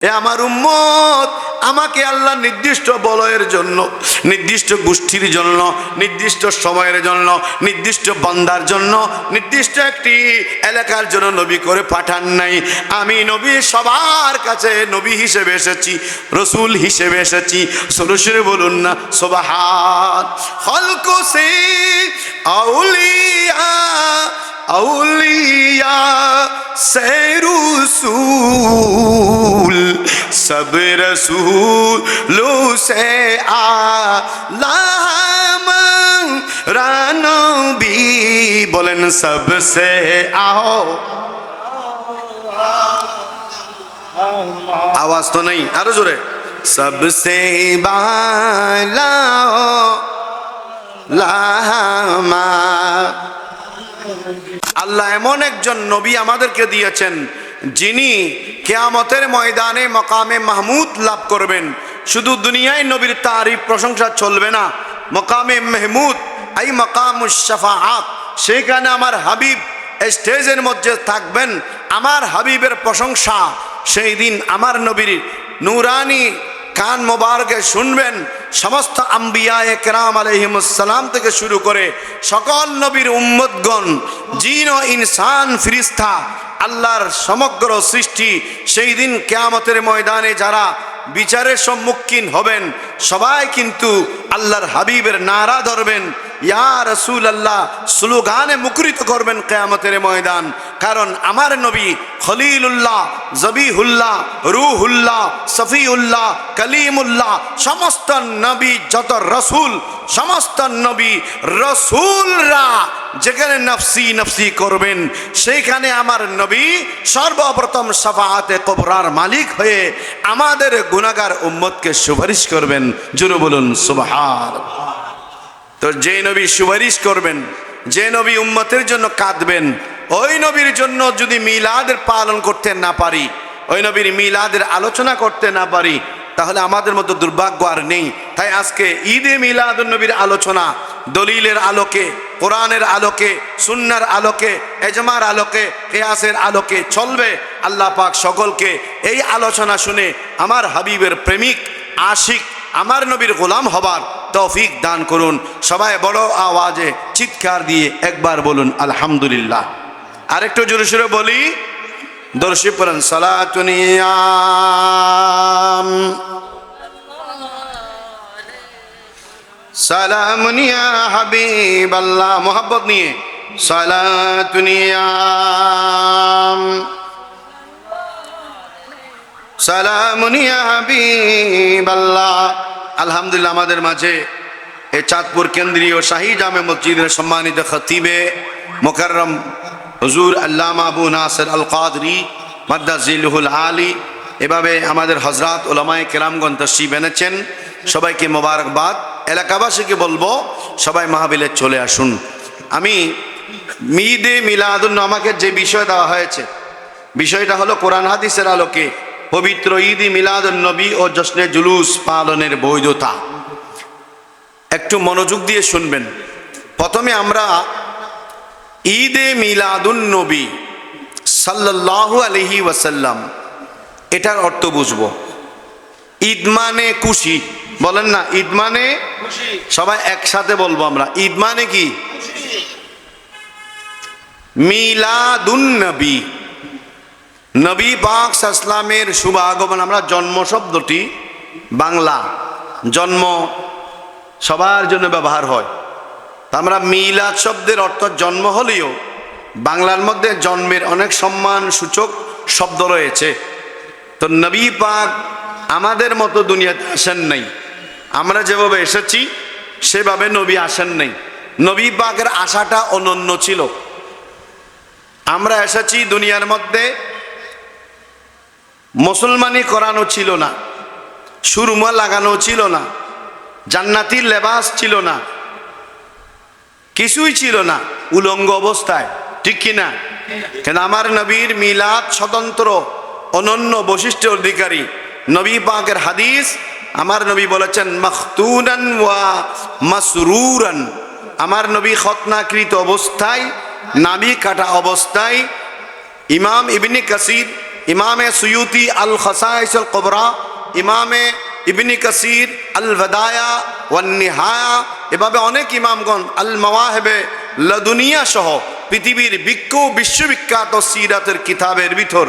এ আমার উম্মত, আমাকে আল্লাহ নির্দিষ্ট বলয়ের জন্য, নির্দিষ্ট গোষ্ঠীর জন্য, নির্দিষ্ট সময়ের জন্য, নির্দিষ্ট বান্দার জন্য, নির্দিষ্ট একটি এলাকার জন্য নবী করে পাঠান নাই। আমি নবী সবার কাছে নবী হিসেবে এসেছি, রসুল হিসেবে এসেছি। সরাসরি বলুন না সুবহান। খলকো সে আউলিয়া আউলিয়া সে রসুল सब रसूलों से आला हमारा नबी बोलें सबसे आओ। आवाज तो नहीं, आरो जोरे। सबसे बाला लामा আল্লাহ এমন একজন নবী আমাদেরকে দিয়েছেন যিনি কিয়ামতের ময়দানে মাকামে মাহমুদ লাভ করবেন। শুধু দুনিয়ায় নবীর তারিফ প্রশংসা চলবে না, মাকামে মাহমুদ এই মাকামুশ শাফাআত, সেখানে আমার হাবিব স্টেজের মধ্যে থাকবেন। আমার হাবিবের প্রশংসা সেই দিন আমার নবীর নূরানি কান মোবারকে শুনবেন। সমস্ত আম্বিয়ায়ে কেরাম আলাইহিমুসসালাম থেকে শুরু করে সকল নবীর উম্মতগণ, জিন ও ইনসান, ফিরিস্তা, আল্লাহর সমগ্র সৃষ্টি সেই দিন কিয়ামতের ময়দানে যারা বিচারের সম্মুখীন হবেন সবাই কিন্তু আল্লাহর হাবিবের নারা ধরবেন, ইয়া রাসূলুল্লাহ স্লোগানে মুখরিত করবেন কিয়ামতের ময়দান। কারণ আমার নবী খলিলুল্লাহ, জবিহুল্লাহ, রূহুল্লাহ, সফিউল্লাহ, কালিমুল্লাহ, সমস্ত নবী যত রসুল, সমস্ত নবী রসুলরা যেখানে নফসি নফসি করবেন সেইখানে আমার নবী সর্বপ্রথম শাফাআতে কুবরার মালিক হয়ে আমাদের গুনাহগার উম্মতকে সুপারিশ করবেন। জোরে বলুন সুবহানাল্লাহ। তো যে নবী সুপারিশ করবেন, যে নবী উম্মতের জন্য কাঁদবেন, ওই নবীর জন্য যদি মিলাদের পালন করতে না পারি, ওই নবীর মিলাদের আলোচনা করতে না পারি, তাহলে আমাদের মতো দুর্ভাগ্য আর নেই। তাই আজকে ঈদে মিলাদুন নবীর আলোচনা দলিলের আলোকে, কোরআনের আলোকে, সুন্নার আলোকে, এজমার আলোকে, কিয়াসের আলোকে চলবে। আল্লাহ পাক সকলকে এই আলোচনা শুনে আমার হাবিবের প্রেমিক, আশিক, আমার নবীর গোলাম হবার তৌফিক দান করুন। সবাই বড় আওয়াজে চিৎকার দিয়ে একবার বলুন আলহামদুলিল্লাহ। আরেকটু জোরে সোরে বলি, দর্শী পড়েন সালাতুনিয়াম সালামুনিয়া হাবিবাল্লাহ, মোহাব্বত নিয়ে সালাতুনিয়াম সালামুনিয়া হাবিবাল্লাহ। আলহামদুলিল্লাহ, আমাদের মাঝে এই চাঁদপুর কেন্দ্রীয় শাহী জামে মসজিদের সম্মানিত খতিবে মুকাররম হুজুর আল্লামা আবু নাসির আল কাদরি মাদ্দাজিলুহুল আলী, এভাবে আমাদের হযরত উলামায়ে কেরামগণ তাশরীফ এনেছেন। সবাইকে মোবারকবাদ। এলাকাবাসীকে বলবো সবাই মাহফিলে চলে আসুন। আমি ঈদে মিলাদুন আমাকে যে বিষয় দেওয়া হয়েছে, বিষয়টা হলো কোরআন হাদিসের আলোকে পবিত্র ঈদ মিলাদুন নবী ও জশ্নে জুলুস পালনের বৈধতা। একটু মনোযোগ দিয়ে শুনবেন। প্রথমে আমরা ঈদে মিলাদুন নবী সাল্লাল্লাহু আলাইহি ওয়াসাল্লাম এটার অর্থ বুঝবো। ঈদ মানে খুশি, বলেন না ঈদ মানে খুশি। সবাই একসাথে বলবো আমরা, ঈদ মানে কি? মিলাদুন নবী, নবী পাক সাল্লামের শুভ আগমন। আমরা জন্ম শব্দটি বাংলা, জন্ম সবার জন্য ব্যবহার হয়। আমরা মিলাদ শব্দের অর্থ জন্ম হলেও বাংলার মধ্যে জন্মের অনেক সম্মান সূচক শব্দ রয়েছে। তো নবী পাক আমাদের মতো দুনিয়াতে আসেন নাই, আমরা যেভাবে এসেছি সেভাবে নবী আসেন নাই। নবী পাকের আশাটা অনন্য ছিল। আমরা এসেছি দুনিয়ার মধ্যে, মুসলমানি করানো ছিল না, সুরমা লাগানো ছিল না, জান্নাতি লেবাস ছিল না, কিছুই ছিল না, উলঙ্গ অবস্থায়, ঠিক কিনা? কিন্তু আমার নবীর মিলাদ স্বতন্ত্র অনন্য বৈশিষ্ট্যের অধিকারী। নবী পাকের হাদিস, আমার নবী বলেছেন মাখতুনান ওয়া মাসরুরান, আমার নবী খতনাকৃত অবস্থায়, নাভি কাটা অবস্থায়। ইমাম ইবনে কাসির, ইমামে সুয়ুতি আল খাসাইস আল কুবরা, ইমামে ইবনে কাসির আল বাদায়া ওয়ান নিহায়া, এভাবে অনেক ইমামগণ আল মাওয়াহিবে লাদুনিয়া সহ পৃথিবীর বিশ্ববিখ্যাত সিরাতের কিতাবের ভিতর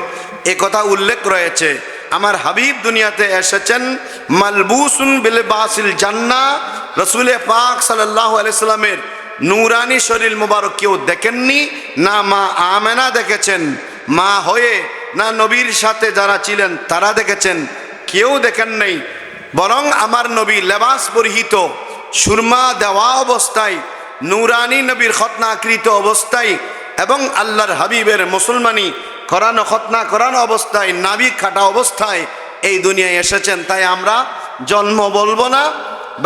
একথা উল্লেখ রয়েছে, আমার হাবিব দুনিয়াতে এসেছেন মালবুসুন বিলিবাসিল জান্নাহ। রাসূল পাক সাল্লাল্লাহু আলাইহি সাল্লামের নূরানি শরীর মুবারক কেউ দেখেননি, না মা আমেনা দেখেছেন, মা হয়ে না নবীর সাথে যারা ছিলেন তারা দেখেছেন, কেউ দেখেন নাই। বরং আমার নবী লেবাস পরিহিত, সুরমা দেওয়া অবস্থায়, নূরানি নবীর খতনাকৃত অবস্থায় এবং আল্লাহর হাবিবের মুসলমানি করানো খতনা করানো অবস্থায়, নাবিক খাটা অবস্থায় এই দুনিয়ায় এসেছেন। তাই আমরা জন্ম বলবো না,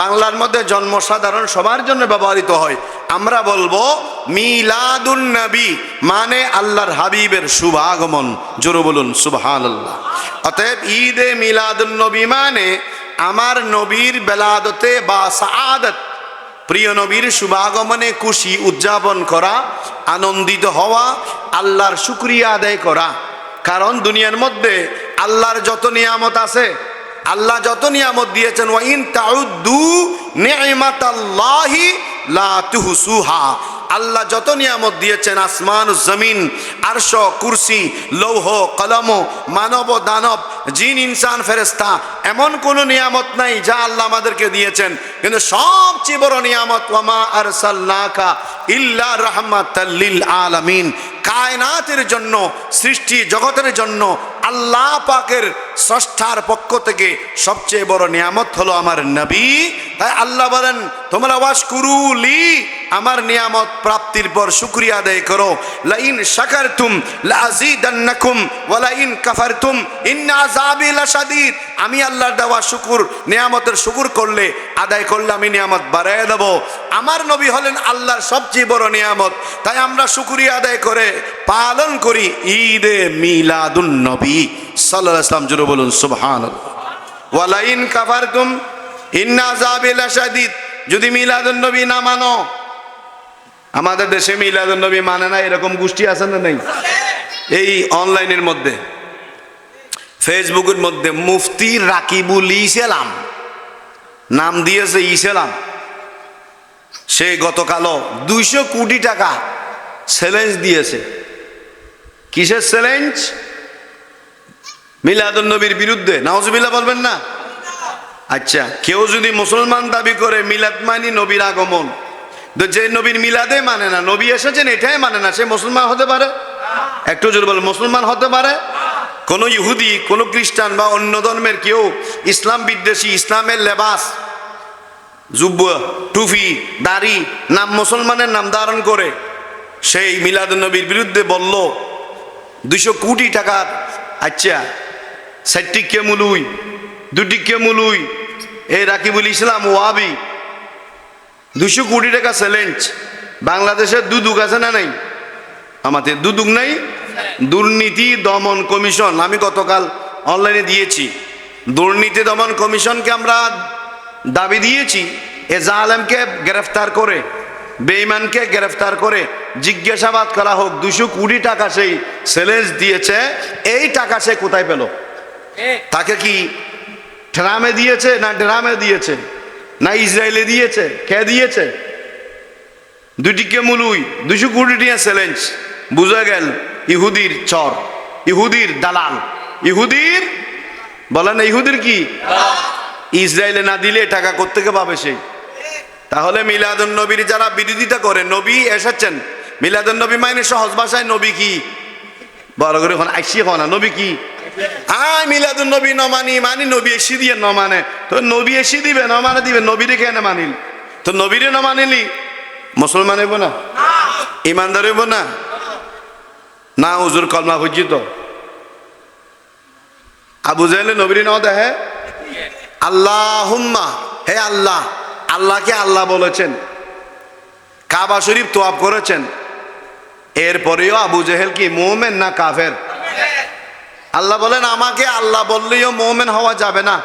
বাংলার মধ্যে জন্ম সাধারণ সবার জন্য ব্যবহৃত হয়, আমরা বলবো মিলাদুন নবী, মানে আল্লাহর হাবিবের শুভ আগমন। জোরে বলুন সুবহানাল্লাহ। অতএব ঈদে মিলাদুন নবী মানে আমার নবীর বেলাদতে বা সাআদত, প্রিয় নবীর শুভাগমনে খুশি উদযাপন করা, আনন্দিত হওয়া, আল্লাহর শুকরিয়া আদায় করা। কারণ দুনিয়ার মধ্যে আল্লাহর যত নিয়ামত আছে, আল্লাহ যত নিয়ামত দিয়েছেন, ওয়া ইন তাউদ্দু নি'মাতাল্লাহি লা তুহসুহা, আল্লাহ যত নিয়ামত দিয়েছেন, আসমান জমিন, আরশ, কুরসি, লৌহ কলম, মানব দানব, জিন ইনসান ফেরেশতা, এমন কোনো নিয়ামত নাই যা আল্লাহ আমাদেরকে দিয়েছেন। কিন্তু সবচেয়ে বড় নিয়ামত ওয়ামা আরসালনাকা ইল্লা রাহমাতাল লিল আলামিন, কায়নাতের জন্য, সৃষ্টি জগতের জন্য আল্লাহ পাকের স্রষ্টার পক্ষ থেকে সবচেয়ে বড় নিয়ামত হলো আমার নবী। তাই আল্লাহ বলেন তোমরা ওয়াশকুরুলি, আমার নিয়ামত প্রাপ্তির পর শুকরিয়া আদায় করো। লাইন শাকারতুম লাযীদান্নাকুম ওয়া লাইন কাফারতুম ইন্না আযাবি লাশাদীদ, আমি আল্লাহর দেওয়া শুকর নিয়ামতের শুকর করলে, আদায় করলে আমি নিয়ামত বাড়ায় দেব। আমার নবী হলেন আল্লাহর সবচেয়ে বড় নিয়ামত। তাই আমরা শুকরিয়া আদায় করে পালন করি ঈদে মিলাদুন নবী সাল্লাল্লাহু আলাইহি ওয়াসাল্লাম। জোরে বলুন সুবহানাল্লাহ। ওয়া লাইন কাফারতুম ইন্না আযাবি লাশাদীদ, যদি মিলাদুন নবী না মানো, আমাদের দেশে মিলাদুন নবী মানে না এরকম গোষ্ঠী আছে না নাই? এই অনলাইনের মধ্যে, ফেসবুকের মধ্যে মুফতি রাকিবুল ইসলাম নাম দিয়েছে ইসলাম, সে গতকালও 200 কোটি টাকা চ্যালেঞ্জ দিয়েছে। কিসের চ্যালেঞ্জ? মিলাদুন নবীর বিরুদ্ধে। নাউজুবিল্লাহ বলবেন না? আচ্ছা, কেউ যদি মুসলমান দাবি করে মিলাদ মানি নবীর আগমন, তো যে নবীর মিলাদে মানে না, নবী এসেছেন এটাই মানে না, সে মুসলমান হতে পারে? একটু জোরে বল, মুসলমান হতে পারে? কোন ইহুদি, কোন খ্রিস্টান বা অন্য ধর্মের কেউ ইসলাম বিদ্বেষী, ইসলামের লেবাস, জুব্বা, টুপি, দাড়ি, নাম মুসলমানের নাম ধারণ করে সেই মিলাদুন নবীর বিরুদ্ধে বলল 200 কোটি টাকার, আচ্ছা 60 কে মুলুই, 2 কে মুলুই, এই রাকিবুল ইসলাম ওয়াবি, 200 কোটি টাকা চ্যালেঞ্জ। বাংলাদেশের দুদুক আছে না নাই? আমাদের দুদুক নাই। দুর্নীতি দমন কমিশন, আমি গতকাল অনলাইনে দিয়েছি, দুর্নীতি দমন কমিশনকে আমরা দাবি দিয়েছি এ জালেমকে গ্রেফতার করে, বেঈমানকে গ্রেফতার করে জিজ্ঞাসাবাদ করা হোক। 200 কোটি টাকা সেই চ্যালেঞ্জ দিয়েছে, এই টাকা সে কোথায় পেল? তাকে কি ড্রামে দিয়েছে, না ড্রামে দিয়েছে, না ইসরায়েলে দিয়েছে? কে দিয়েছে? 2 কে মুলুই, 200 কোটি টাকা চ্যালেঞ্জ। বুঝা গেল ইহুদির চর, ইহুদির দালাল, ইহুদির বলেন, ইহুদির কি? ইসরায়েলে না দিলে টাকা কোত্থেকে পাবে সেই? তাহলে মিলাদুন নবীর যারা বিরোধিতা করে, নবী এসেছেন, মিলাদুন নবী মানে সহজ ভাষায় নবী কি? বড় করে এখন আইসি হয় না, নবী কি? মিলাদুন নবী ন মানি, মানি নবী এসি দিয়ে ন মানে, তো নবী এসি দিবে ন মানে দিবে, নবীরে কেন মানিল? তো নবীরে ন মানিলি মুসলমান হইব না? ইমানদার হইব না? না হুজুর কলমা পর্যন্ত আবু জাহেল নবীর নাও দেখে আল্লাহুম্মা, হে আল্লাহ, আল্লাহকে আল্লাহ বলেছেন, কাবা শরীফ তোয়াব করেছেন, এরপরেও আবু জেহেল কি মুমিন না কাফের? আল্লাহ বলেন আমাকে আল্লাহ বললেও মুমিন হওয়া যাবে না,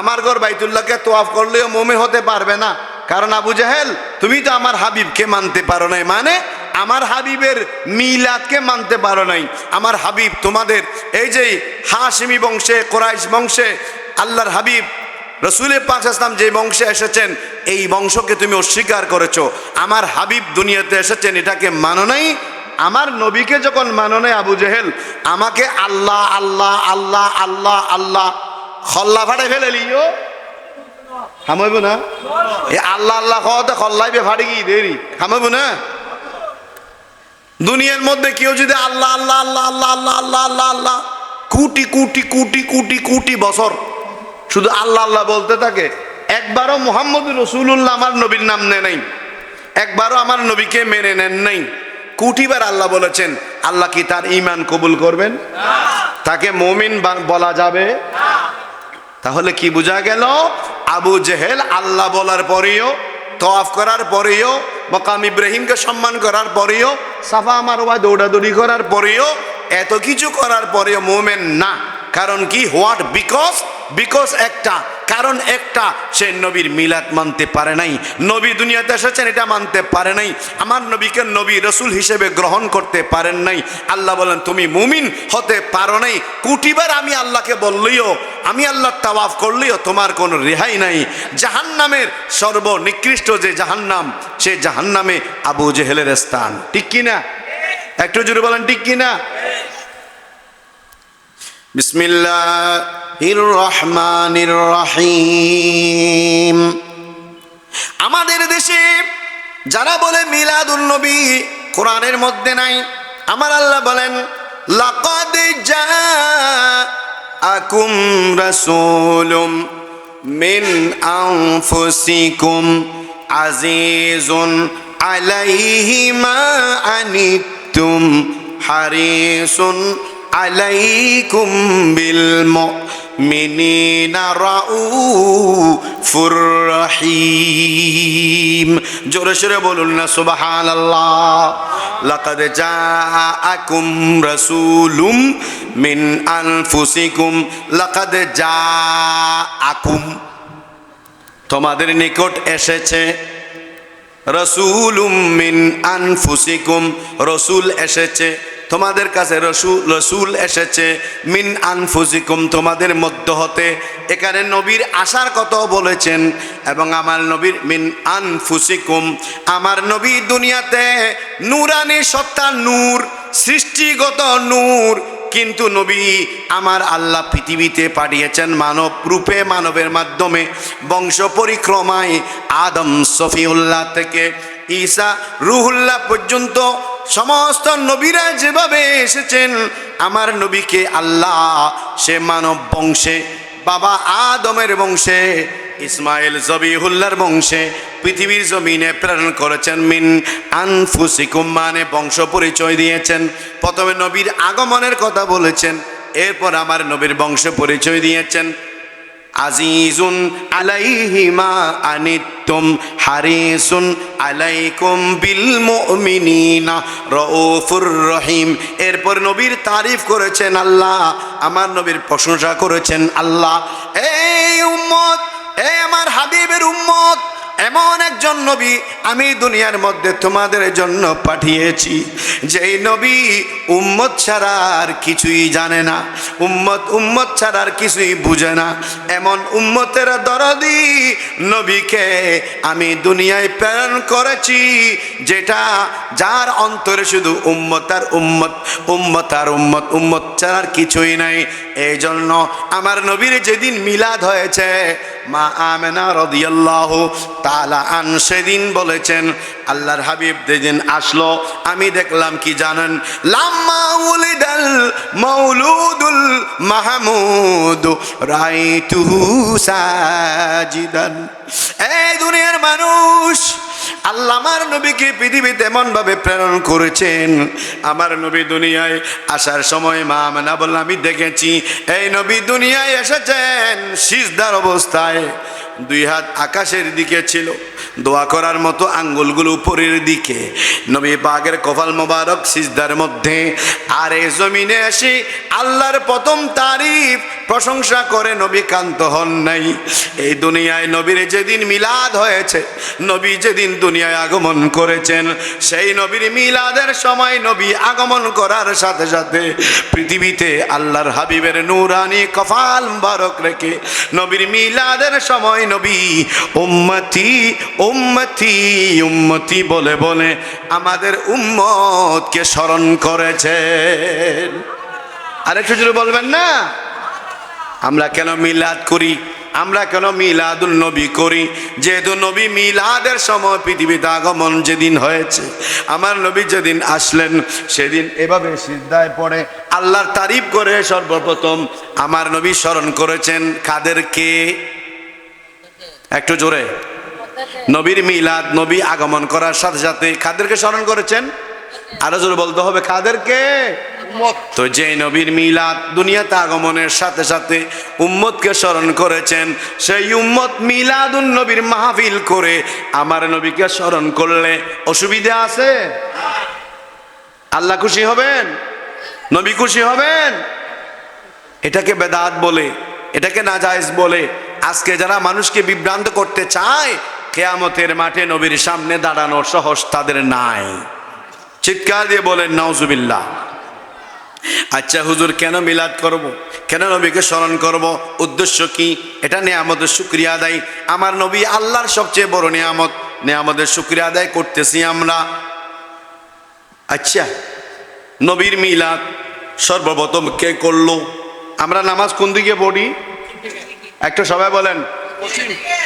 আমার ঘর বাইতুল্লাহকে তোয়াফ করলেও মুমিন হতে পারবে না, কারণ আবু জেহেল তুমি তো আমার হাবিবকে মানতে পারো না, মানে আমার হাবিবের মিলাদকে মানতে পারো নাই। আমার হাবিব তোমাদের এই যে হাশিমি বংশে, কুরাইশ বংশে আল্লাহর হাবিব রসুলের পাক ইসলাম যে বংশে এসেছেন, এই বংশকে তুমি অস্বীকার করেছো। আমার হাবিব দুনিয়াতে এসেছেন, এটাকে মানো নাই। আমার নবীকে যখন মানো নাই আবু জেহেল, আমাকে আল্লাহ আল্লাহ আল্লাহ আল্লাহ আল্লাহ খল্লা ফাটে ফেলে লিও খামাইব না। এই আল্লাহ আল্লাহ খাওয়াতে খল্লাইবে ফাটে কি দেরি খামাইব না। দুনিয়ার মধ্যে কেউ যদি আল্লাহ আল্লাহ আল্লাহ আল্লাহ আল্লাহ আল্লাহ আল্লাহ আল্লাহ কোটি কোটি কোটি কোটি কোটি বছর শুধু আল্লাহ আল্লাহ বলতে থাকে, একবারও মুহাম্মদ রাসূলুল্লাহ আমার নবীর নাম নেয় নাই, একবারও আমার নবীকে মেনে নেন নাই, কোটিবার আল্লাহ বলেছেন, আল্লাহ কি তার ঈমান কবুল করবেন? তাকে মুমিন বলা যাবে? তাহলে কি বোঝা গেল? আবু জেহেল আল্লাহ বলার পরেও, তওয়াফ করার পরেও, মাকাম ইব্রাহিমকে সম্মান করার পরেও, সাফা মারওয়া দৌড়াদৌড়ি করার পরেও, এত কিছু করার পরেও মুমিন না। কারণ কি? হোয়াট? বিকজ একটা কারণ একটা, সে নবীর মিলাদ মানতে পারে নাই, নবী দুনিয়াতে এসেছেন এটা মানতে পারে নাই, আমার নবীকে নবী রসুল হিসেবে গ্রহণ করতে পারেন নাই। আল্লাহ বলেন তুমি মুমিন হতে পারো নাই। কোটিবার আমি আল্লাহকে বললিও, আমি আল্লাহর তাওয়াফ করলিও তোমার কোনো রেহাই নাই। জাহান্নামের সর্বনিকৃষ্ট যে জাহান্নাম, সে জাহান্নামে আবু জেহেলের স্থান। ঠিক কিনা? একটু জোরে বলেন ঠিক কিনা? বিসমিল্লাহির রহমানির রহিম। আমাদের দেশে যারা বলে মিলাদুন নবী কোরআনের মধ্যে নাই, আমার আল্লাহ বলেন লাকাদ জাআকুম রাসূলুম মিন আনফুসিকুম আজিজুন আলাইহি মা আনিতুম হারিসুন আলাইকুম বিল মুমিনিনা রাউফুর রহিম। জোরে সোরে বলুন না সুবহানাল্লাহ। লাকাদ জাআকুম রাসূলুম মিন আনফুসিকুম, লাকাদ জাআকুম তোমাদের নিকট এসেছে, রাসূলুম মিন আনফুসিকুম রাসূল এসেছে তোমাদের কাছে, রসুল এসেছে মিন আনফুসিকুম তোমাদের মধ্য হতে। এখানে নবীর আসার কথা বলেছেন, এবং আমার নবীর মিন আনফুসিকুম, আমার নবী দুনিয়াতে নূরানি সত্তা, নূর, সৃষ্টিগত নূর, কিন্তু নবী আমার আল্লাহ পৃথিবীতে পাঠিয়েছেন মানব রূপে, মানবের মাধ্যমে বংশ পরিক্রমায় আদম সফিউল্লাহ থেকে ঈসা রুহুল্লাহ পর্যন্ত সমস্ত নবীরা যেভাবে এসেছেন, আমার নবীকে আল্লাহ সে মানব বংশে, বাবা আদমের বংশে, ইসমাইল জবিহুল্লাহর বংশে পৃথিবীর জমিনে প্রেরণ করেছেন। মিন আনফুসিকুম মানে বংশ পরিচয় দিয়েছেন। প্রথমে নবীর আগমনের কথা বলেছেন, এরপর আমার নবীর বংশ পরিচয় দিয়েছেন। আজিজুন আলাইহি মা আনিতুম হারিসুন আলাইকুম বিল মুমিনিনা রাউফুর রহিম। এরপর নবীর তারিফ করেছেন আল্লাহ, আমার নবীর প্রশংসা করেছেন আল্লাহ। এই উম্মত, এই আমার হাবিবের উম্মত, এমন একজন নবী আমি দুনিয়ার মধ্যে তোমাদের জন্য পাঠিয়েছি, যেই নবী উম্মত ছাড়া আর কিছুই জানে না, উম্মত ছাড়া আর কিছুই বুঝে না। এমন উম্মতের দরদি নবীকে আমি দুনিয়ায় প্রেরণ করেছি, যেটা যার অন্তরে শুধু উম্মত আর উম্মত, উম্মত আর উম্মত, উম্মত ছাড়া আর কিছুই নাই। এই জন্য আমার নবীর যেদিন মিলাদ হয়েছে, মা আমেনা রাদিয়াল্লাহু তাআলা আন সেদিন বলেছেন, আল্লাহর হাবিব যেদিন আসলো আমি দেখলাম কি জানেন? লাম্মা উলিদাল মাউলুদুল মাহমুদ রাইতুহু সাজিদান। এই দুনিয়ার মানুষ, আল্লাহ আমার নবীকে পৃথিবীতে এমন ভাবে প্রেরণ করেছেন, আমার নবী দুনিয়ায় আসার সময় মা আমেনা বললেন আমি দেখেছি এই নবী দুনিয়ায় এসেছেন সিজদার অবস্থায়, দুই হাত আকাশের দিকে ছিল, দোয়া করার মতো আঙ্গুলগুলো উপরের দিকে, নবী পাকের কপাল মোবারক সিজদার মধ্যে। আর এই জমিনে এসে আল্লাহর প্রথম তারিফ প্রশংসা করে নবী কান্ত হন নাই। এই দুনিয়ায় নবীর যেদিন মিলাদ হয়েছে, নবী যেদিন দুনিয়ায় আগমন করেছেন, সেই নবীর মিলাদের সময় নবী আগমন করার সাথে সাথে পৃথিবীতে আল্লাহর হাবিবের নূরানি কপাল মুবারক রেখে নবীর মিলাদের সময় নবী উম্মতি উম্মতি উম্মতি বলে বলে আমাদের উম্মতকে স্মরণ করেছেন। আরেকটু জোরে বলবেন না? আমরা কেন মিলাদ করি? আমরা কেন মিলাদুল নবী করি? যেহেতু নবী মিলাদের সময় পৃথিবীতে আগমন যেদিন হয়েছে, আমার নবী যেদিন আসলেন, সেদিন এভাবে সিজদায় পড়ে আল্লাহর তারিফ করে সর্বপ্রথম আমার নবী স্মরণ করেছেন কাদেরকে? একটু জোরে। নবীর মিলাদ, নবী আগমন করার সাথে সাথে কাদেরকে স্মরণ করেছেন? আরো জোরে বলতে হবে, কাদেরকে? তো যে নবীর মিলাদ দুনিয়াতে আগমনের সাথে সাথে উম্মতকে স্মরণ করেছেন, সেই উম্মত মিলাদুন নবীর মাহফিল করে আমার নবীকে স্মরণ করলে অসুবিধা আছে? আল্লাহ খুশি হবেন? নবী খুশি হবেন? এটাকে বেদাত বলে, এটাকে নাজায়েজ বলে আজকে যারা মানুষকে বিভ্রান্ত করতে চায়, কিয়ামতের মাঠে নবীর সামনে দাঁড়ানোর সাহস তাদের নাই। চিৎকার দিয়ে বলেন নাউজুবিল্লাহ। আচ্ছা হুজুর, কেন মিলাদ করব? কেন নবীকে স্মরণ করব? উদ্দেশ্য কি? এটা নিয়ামতের শুকরিয়া আদায়। আমার নবী আল্লাহর সবচেয়ে বড় নিয়ামত, নিয়ামতের শুকরিয়া আদায় করতেছি আমরা। আচ্ছা, নবীর মিলাদ সর্বপ্রথম কে করলো? আমরা নামাজ কোন দিকে পড়ি? একটা সবাই বলেন,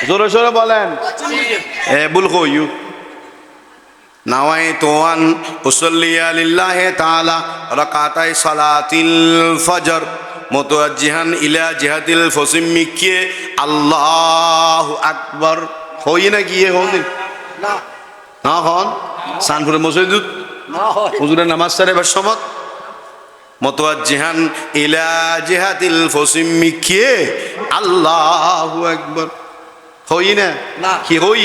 জোরে জোরে বলেন। বুল কইউ নাওয়াইতু আন উসাল্লিয়া লিল্লাহি তাআলা রাকাতাই সালাতিল ফজর মুতাওয়াজ্জিহান ইলা জিহাতিল ফসিমিকে আল্লাহু আকবার। হই না গিয়ে হন না, না হন সানপুরে মসজিদ না হয় হুজুরের নামাজ সারে সমত মুতাওয়াজ্জিহান ইলা জিহাতিল ফসিমিকে আল্লাহু আকবার। হই না কি হই?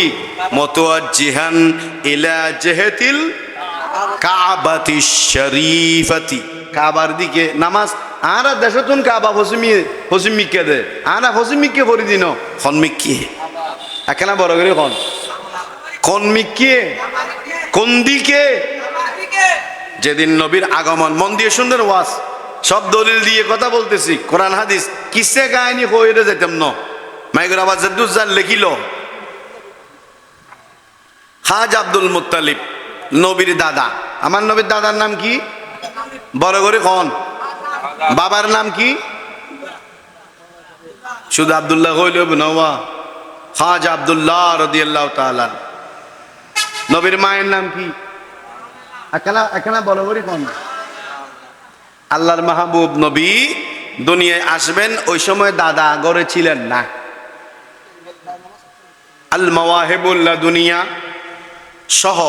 মুতাওয়াজ্জিহান ইলা জিহাতিল কাবাতি শরীফাতি, কাবার দিকে নামাজ। আরা দেশতুন কাবা ফসিমিকে দে, আনা ফসিমিকে করে দিন হনমিকে একখানা বড় করে হন কনমিকে কোন দিকে? যেদিন নবীর আগমন, মন দিয়ে সুন্দর ওয়াজ, সব দলিল দিয়ে কথা বলতেছি, কোরআন হাদিস কিসে কাহিনী হয়ে যেতাম ন মাইগুর আবার জাদ্দুজ্জান লিখিল। হাজ আব্দুল মুত্তালিব নবীর দাদা। আমার নবীর দাদার নাম কি? বড় করে কন। বাবার নাম কি? শুধু আব্দুল্লাহ হইল নওয়া, হাজ আব্দুল্লাহ রাদিয়াল্লাহু তাআলা। নবীর মায়ের নাম কি? একখানা বড় করে কন। আল্লাহর মাহবুব নবী দুনিয়ায় আসবেন, ওই সময় দাদা গড়ে ছিলেন না। আল মাওয়াহিবুল লাদুনিয়া সহ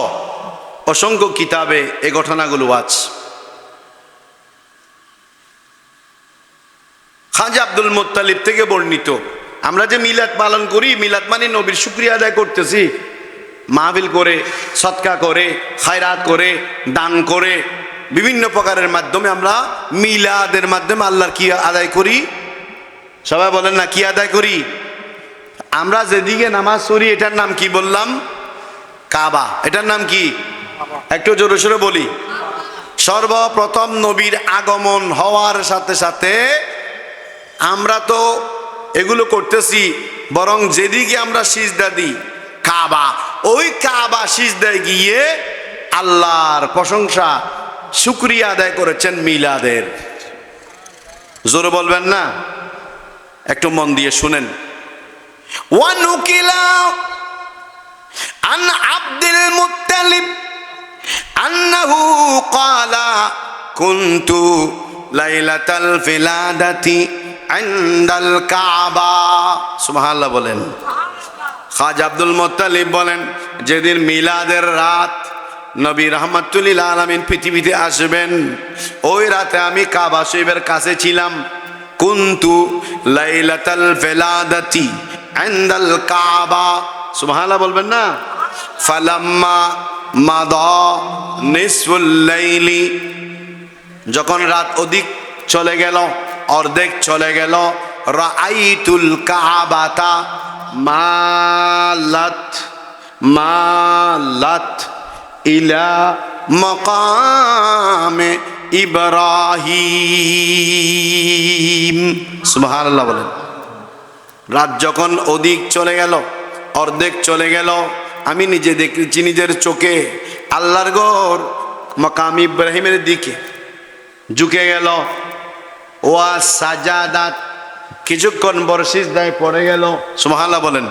অসংখ্য কিতাবে এই ঘটনাগুলো আছে। খাজা আব্দুল মুত্তালিব থেকে বর্ণিত। আমরা যে মিলাদ পালন করি, মিলাদ মানে নবীর শুকরিয়া আদায় করতেছি, মাহফিল করে, সদকা করে, খায়রাত করে, দান করে, বিভিন্ন প্রকারের মাধ্যমে আমরা মিলাদের মাধ্যমে আল্লাহর কি আদায় করি? সবাই বলেন না, কি আদায় করি? আমরা যেদিকে নামাজ পড়ি এটার নাম কি বললাম? কাবা। এটার নাম কি? একটু জোরে সোরে বলি। সর্বপ্রথম নবীর আগমন হওয়ার সাথে সাথে আমরা তো এগুলো করতেছি, বরং যেদিকে আমরা সিজদা দিই কাবা, ওই কাবা সিজদায় গিয়ে আল্লাহর প্রশংসা শুকরিয়া আদায় করেছেন মিলাদের। জোরে বলবেন না? একটু মন দিয়ে শুনেন। ওয়ানুকিলা আন আব্দুল মুত্তালিব আন্নাহু ক্বালা কুনতু লাইলাতাল ফিলাদাতি ইনদাল কাবা। সুবহানাল্লাহ বলেন। খাজা আব্দুল মুত্তালিব বলেন, যেদিন মিলাদের রাত নবী রাহমাতুল লিল আলামিন পৃথিবীতে আসবেন, ওই রাতে আমি কাবা শরীফের কাছে ছিলাম। কুনতু লাইলাতাল ফিলাদাতি ইনদাল কাবা, সুবহানাল্লাহ বলবেন না? ফালাম্মা মাদা নিসফুল লাইলি, যখন রাত অধিক চলে গেল, অর্ধেক চলে গেল, রাআইতুল কাবাতা মালাত ইলা মাকামে ইব্রাহিম। সুবহানাল্লাহ বলেন। রাত যখন অধিক চলে গেল, অর্ধেক চলে গেল, আমি নিজে দেখেছি নিজের চোখে আল্লাহর ঘর মাকাম ইব্রাহিমের দিকে ঝুঁকে গেল। ওয়া সাজাদাত, কিছুক্ষণ বরসিজদায় পড়ে গেল। সুবহানাল্লাহ বলেন।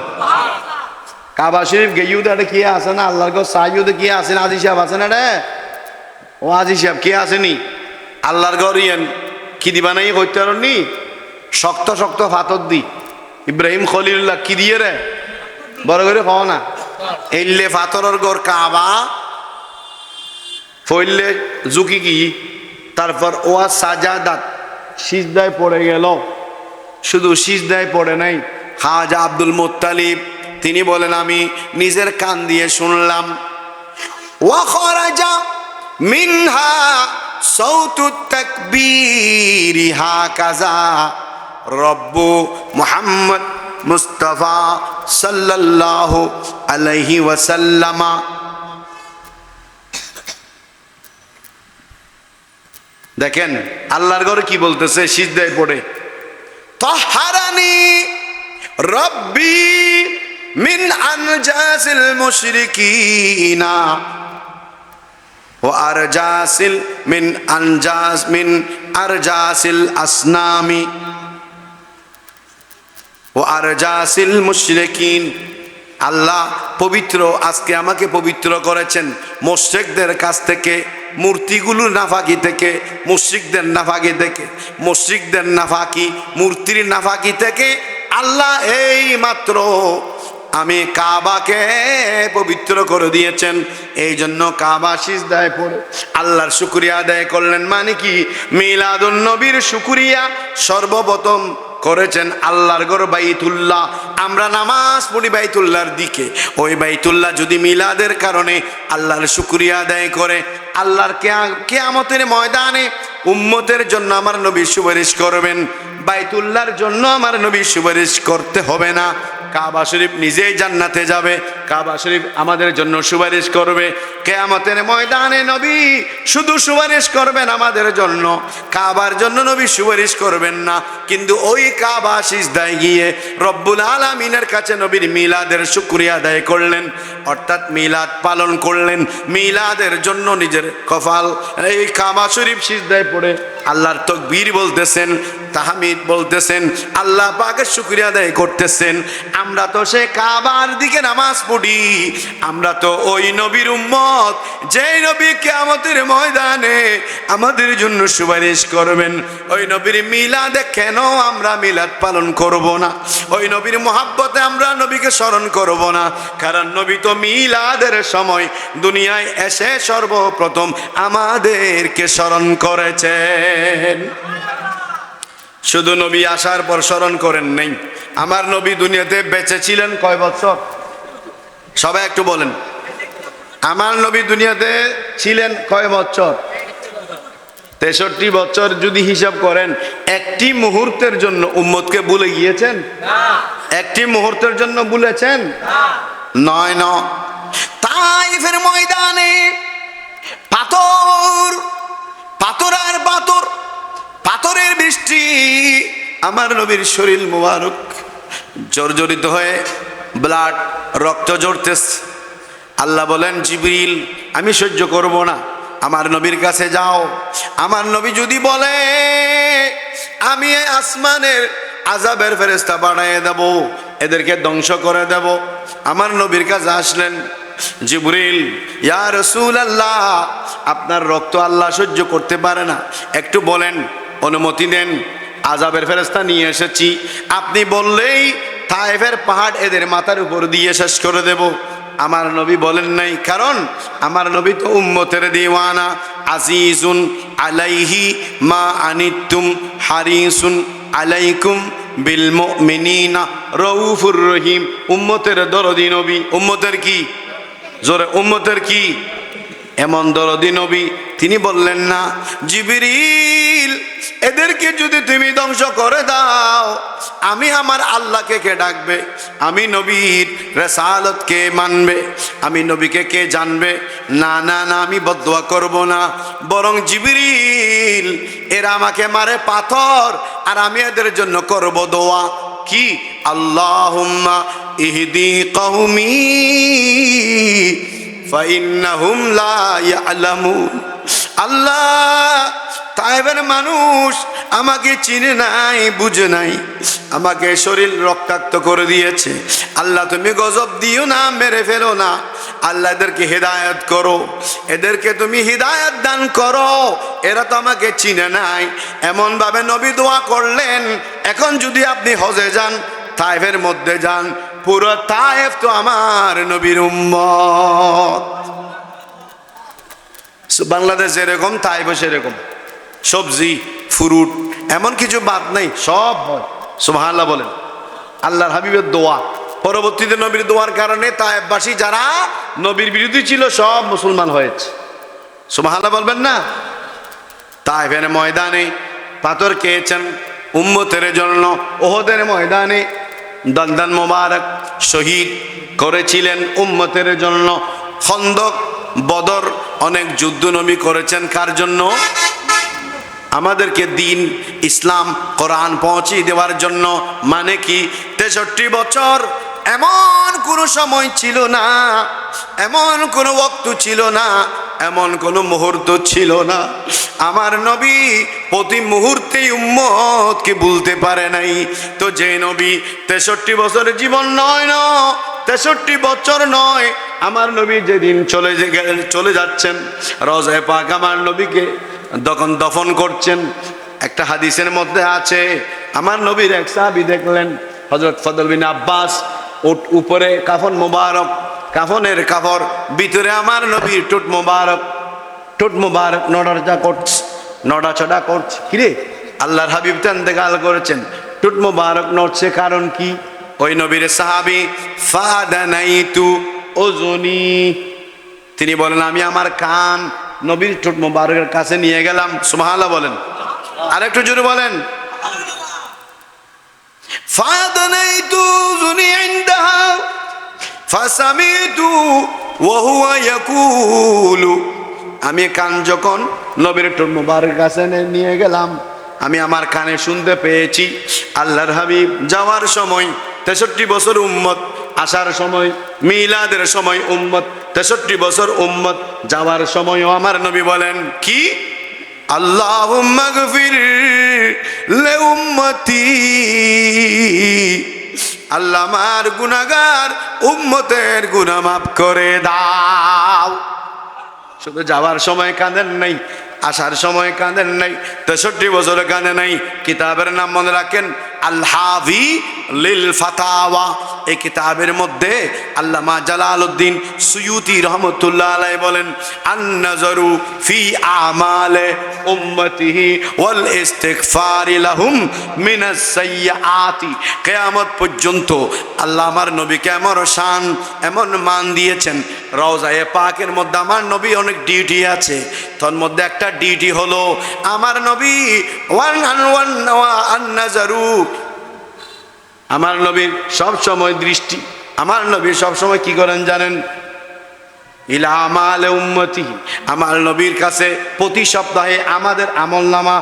কাবা শরীফ গেইউদারে কি আছে না, আল্লাহর ঘর সাইয়ুদে কি আছে না, আজি সাহেব আছে না রে? ও আজি সাহেব কি আসেনি? আল্লাহর ঘর ইয়েন কি দিবা নাই কইতে পারনি? শক্ত শক্ত পাথর দি। ইব্রাহিম খলিলুল্লাহ কি দিয়ে রে? বড় করে খাও না, এইলে পাথরের ঘর কাবা ফইলে ঝুঁকি কি। তারপর ওয়া সাজাদাত, সিজদায় পড়ে গেল। শুধু সিজদায় পড়ে নাই, খাজা আব্দুল মুত্তালিব তিনি বলেন আমি নিজের কান দিয়ে শুনলাম। ওয়া খরাজা মিনহা সাউতুত তাকবীরি হাকাযা রব্বু মুহাম্মদ মুস্তাফা সাল্লাল্লাহু আলাইহি ওয়াসাল্লাম। দেখেন আল্লাহর ঘরে কি বলতেছে সিজদায় পড়ে, তাহহারানি রব্বি মিন আনজাসিল মুশরিকিনা ওয়া আরজাসিল মিন আরজাসিল আসনামি ওয়া আরজাসিল মুশরিকিন। আল্লাহ পবিত্র, আজকে আমাকে পবিত্র করেছেন মুশরিকদের কাছ থেকে, মূর্তিগুলোর নাফাকি থেকে, মুশরিকদের নাফাকি থেকে, মুশরিকদের নাফাকি মূর্তির নাফাকি থেকে আল্লাহ এই মাত্র আমি কাবাকে পবিত্র করে দিয়েছেন। এই জন্য কাবা সিজদায় পড়ে আল্লাহর শুকরিয়া আদায় করলেন। মানে কি? মিলাদুন নবীর শুকরিয়া সর্বপ্রথম করেছেন আল্লাহর ঘর বাইতুল্লাহ। আমরা নামাজ পড়ি বাইতুল্লাহর দিকে, ওই বাইতুল্লাহ যদি মিলাদের কারণে আল্লাহর শুকরিয়া আদায় করে, আল্লাহর কিয়ামতের ময়দানে উম্মতের জন্য আমার নবী সুপারিশ করবেন। বাইতুল্লাহর জন্য আমার নবী সুপারিশ করতে হবে না, কাবা শরীফ নিজেই জান্নাতে যাবে, কাবা শরীফ আমাদের জন্য সুপারিশ করবে। কিয়ামতের ময়দানে নবী শুধু সুপারিশ করবেন আমাদের জন্য, কাবার জন্য নবী সুপারিশ করবেন না। কিন্তু ওই কাবা সিজদায় গিয়ে রব্বুল আলামিনের কাছে নবীর মিলাদের শুকরিয়া আদায় করলেন, অর্থাৎ মিলাদ পালন করলেন। মিলাদের জন্য নিজের কপাল এই কাবা শরীফ সিজদায় পড়ে আল্লাহর তাকবীর বলতেছেন, তাহমিদ বলতেছেন, আল্লাহ পাকের শুকরিয়া আদায় করতেছেন। আমরা তো সে কাবার দিকে নামাজ পড়ি, আমরা তো ওই নবীর উম্মত যেই নবী কিয়ামতের ময়দানে আমাদের জন্য সুপারিশ করবেন। ওই নবীর মিলাদে কেন আমরা মিলাদ পালন করব না? ওই নবীর মহাব্বতে আমরা নবীকে স্মরণ করব না? কারণ নবী তো মিলাদের সময় দুনিয়ায় এসে সর্বপ্রথম আমাদেরকে স্মরণ করেছেন। শুধু নবী আসার পর স্মরণ করেন নাই। আমার নবী দুনিয়াতে বেঁচে ছিলেন কয় বছর? সবাই একটু বলেন। আমার নবী দুনিয়াতে ছিলেন কয় বছর? 63 বছর। যদি হিসাব করেন, একটি মুহূর্তের জন্য উম্মতকে ভুলে গিয়েছেন? একটি মুহূর্তের জন্য ভুলেছেন? নয়। তাইফের ময়দানে পাথর আর পাথরের বৃষ্টি, আমার নবীর শরীর মুবারক জর্জরিত হয়ে ব্লাড, রক্ত ঝরতেছে। আল্লাহ বলেন, জিবরিল আমি সহ্য করব না, আমার নবীর কাছে যাও। আমার নবী যদি বলে আমি আসমানের আযাবের ফেরেশতা বানায় দেব, এদেরকে ধ্বংস করে দেব, আমার নবীর কাছে আসলেন জিবরিল, ইয়া রাসূলুল্লাহ আপনার রক্ত আল্লাহ সহ্য করতে পারে না, একটু বলেন, অনুমতি দেন, আযাবের ফেরেশতা নিয়ে এসেছি, আপনি বললেই তায়েফের পাহাড় এদের মাথার উপর দিয়ে শেষ করে দেব। আমার নবী বলেন নাই, কারণ আমার নবী তো উম্মতের দিওয়ানা। আজিজুন আলাইহি মা আনিতুম হারিসুন আলাইকুম বিল মুমিনিনা রাউফুর রহিম। উম্মতের দরদি নবী। উম্মতের কি? জোরে, উম্মতের কি? এমন দরদি নবী। তিনি বললেন না, জিবরিল এদেরকে যদি তুমি ধ্বংস করে দাও, আমি আমার আল্লাহকে কে ডাকবে? আমি নবীর রিসালাত কে মানবে? আমি নবীকে কে জানবে? না না না, আমি বদদুয়া করব না, বরং জিবরিল এরা আমাকে মারে পাথর, আর আমি এদের জন্য করব দোয়া। কি? আল্লাহুম্মা ইহদি কওমি ফাইন্নাহুম লা ইয়ালামুন। আল্লাহ, তায়েবের মানুষ আমাকে চিনে নাই, বুঝে নাই, আমাকে শরীর রক্তাক্ত করে দিয়েছে। আল্লাহ তুমি গজব দিও না, মেরে ফেলো না। আল্লাহ এদেরকে হেদায়েত করো, এদেরকে তুমি হিদায়াত দান করো, এরা তো আমাকে চিনে নাই। এমনভাবে নবী দোয়া করলেন। এখন যদি আপনি হজে যান, তায়েফের মধ্যে যান, পুরো তায়েফ তো আমার নবীর উম্মত। বাংলাদেশ এরকম, তাইফ সেরকম। সবজি, ফ্রুট, এমন কিছু বাদ নেই, সব হয়। সুবহানাল্লাহ বলেন। আল্লাহর হাবিবের দোয়া, পরবর্তীতে নবীর দোয়ার কারণে তায়েফবাসী যারা নবীর বিরোধী ছিল সব মুসলমান হয়েছে। সুবহানাল্লাহ বলবেন না? তায়েফের ময়দানে পাথর খেয়েছেন উম্মতের জন্য। ওহদের ময়দানে দলদান মোবারক শহীদ করেছিলেন উম্মতের জন্য। খন্দক, বদর, অনেক যুদ্ধ নবী করেছেন কার জন্য? আমাদেরকে দিন ইসলাম কোরআন পৌঁছে দেওয়ার জন্য। মানে কি? 63 বছর এমন কোনো সময় ছিল না, এমন কোনো ওয়াক্ত ছিল না, এমন কোনো মুহূর্ত ছিল না আমার নবী প্রতি মুহূর্তেই উম্মতকে ভুলতে পারে নাই। তো যে নবী 63 বছরের জীবন নয়, 63 বছর নয়, আমার নবী যেদিন চলে যাচ্ছেন, রওজায়ে পাক আমার নবীকে তখন দফন করছেন। একটা হাদিসের মধ্যে আছে, আমার নবীর এক সাহাবী দেখলেন, হযরত ফজল বিন আব্বাস, উপরে কাফন মোবারক, কাফনের কাপড়, ভিতরে আমার নবীর ঠোঁট মোবারক নড়াচড়া করছে। কিরে, আল্লাহর হাবিব তো ইন্তেকাল করেছেন, ঠোঁট মোবারক নড়ছে, কারণ কি? ওই নবীর সাহাবী ফাদানাইতু ওজনি, তিনি বলেন আমি আমার কান নবীর ঠোঁট মোবারকের কাছে নিয়ে গেলাম। সুবহানাল্লাহ বলেন। আরেকটু জোরে বলেন। ফাদানাইতু ওজনি ইনদাহা ফাসামিতু ওয়া হুয়া ইয়াকুলু, আমি কান যখন নবীর ঠোঁট মোবারকের কাছে নিয়ে গেলাম, আমি আমার কানে শুনতে পেয়েছি আল্লাহর হাবিব যাওয়ার সময় 63 বছর উম্মত, আসার সময় মিলাদের সময় উম্মত, 63 বছর উম্মত, যাওয়ার সময়ও আমার নবী বলেন কি? আল্লাহুম্মা গফির লি উম্মতি, আল্লাহ আমার গুনাহগার উম্মতের গুনাহ মাফ করে দাও। শুধু যাওয়ার সময় কাঁদেন নাই, আসার সময় কাঁদেন নাই, 63 বছরে কাঁদে নাই। কিতাবের নাম মনে রাখেন, আল হাভি লিল ফাতাওয়া। এই কিতাবের মধ্যে আল্লামা জালালউদ্দিন সুয়ুতি রহমতুল্লাহ আলাইহি বলেন, আন-নাযারু ফি আমালে উম্মতিহি ওয়াল ইস্তিগফারি লাহুম মিনাস সাইয়্যাতি। কিয়ামত পর্যন্ত আল্লাহ আমার নবীকে এমন শান, এমন মান দিয়েছেন। রওজায়ে পাকের মধ্যে আমার নবী অনেক ডিউটি আছে, তার মধ্যে একটা ডিউটি হলো আমার নবী আন-নাযারু, আমার নবীর সব সময় দৃষ্টি, আমার নবী সব সময় কি করেন জানেন? ইলা আমালে উম্মতিহি, আমার নবীর কাছে প্রতি সপ্তাহে আমাদের আমলনামা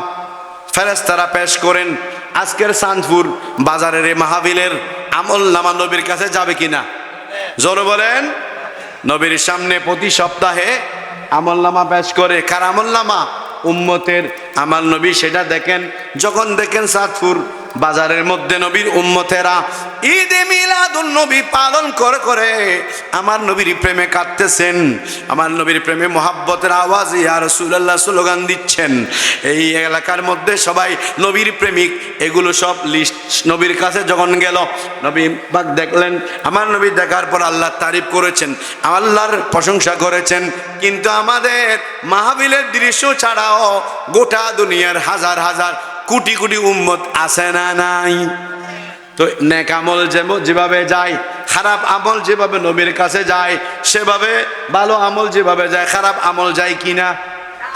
ফেরেশতারা পেশ করেন। আজকের চাঁদপুর বাজারের মাহফিলের আমলনামা নবীর কাছে যাবে কিনা? জোরে বলেন। নবীর সামনে প্রতি সপ্তাহে আমলনামা পেশ করে। কার আমলনামা? উম্মতের। আমার নবী সেটা দেখেন। যখন দেখেন চাঁদপুর বাজারের মধ্যে নবীর উম্মতেরা ঈদে মিলাদুন নবী পালন করে আমার নবীর প্রেমে কাঁদতেছেন, আমার নবীর প্রেমে মোহাব্বতের আওয়াজে ইয়া রাসূলুল্লাহ স্লোগান দিচ্ছেন। এই এলাকার মধ্যে সবাই নবীর প্রেমিক, এগুলো সব লিস্ট নবীর কাছে যখন গেল, নবী পাক দেখলেন। আমার নবী দেখার পর আল্লাহর তারিফ করেছেন, আল্লাহর প্রশংসা করেছেন। কিন্তু আমাদের মাহফিলের দৃশ্য ছাড়াও গোটা দুনিয়ার হাজার হাজার কোটি কোটি উম্মত আছে না নাই? তো নেক আমল যেভাবে যায়, খারাপ আমল যেভাবে নবীর কাছে যায়, সেভাবে ভালো আমল যেভাবে যায়, খারাপ আমল যায় কিনা?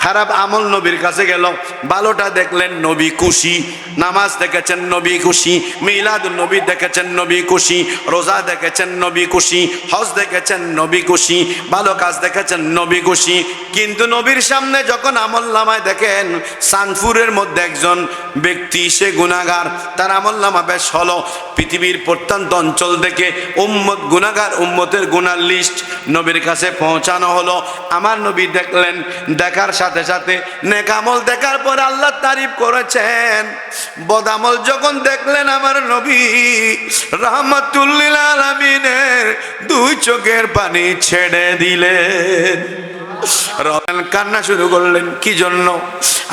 খারাপ আমল নবীর কাছে গেল, ভালোটা দেখলেন নবী খুশি, নামাজ দেখেছেন নবী খুশি, মিলাদুন নবী দেখেছেন নবী খুশি, রোজা দেখেছেন নবী খুশি, হজ দেখেছেন নবী খুশি, ভালো কাজ দেখেছেন নবী খুশি। কিন্তু নবীর সামনে যখন আমল নামায় দেখেন সানপুরের মধ্যে একজন ব্যক্তি, সে গুনাহগার, তার আমল নামা বেশ হলো, পৃথিবীর প্রত্যন্ত অঞ্চল থেকে উম্মত গুনাহগার উম্মতের গুনার লিস্ট নবীর কাছে পৌঁছানো হলো। আমার নবী দেখলেন, দেখার সাথে সাথে নেক আমল দেখার পর আল্লাহ তারিফ করেছেন। বদ আমল যখন দেখলেন আমার নবী রাহমাতুল লিল আলামিনের দুই চোখের পানি ছেড়ে দিলেন, কান্না শুরু করলেন। কি জন্য?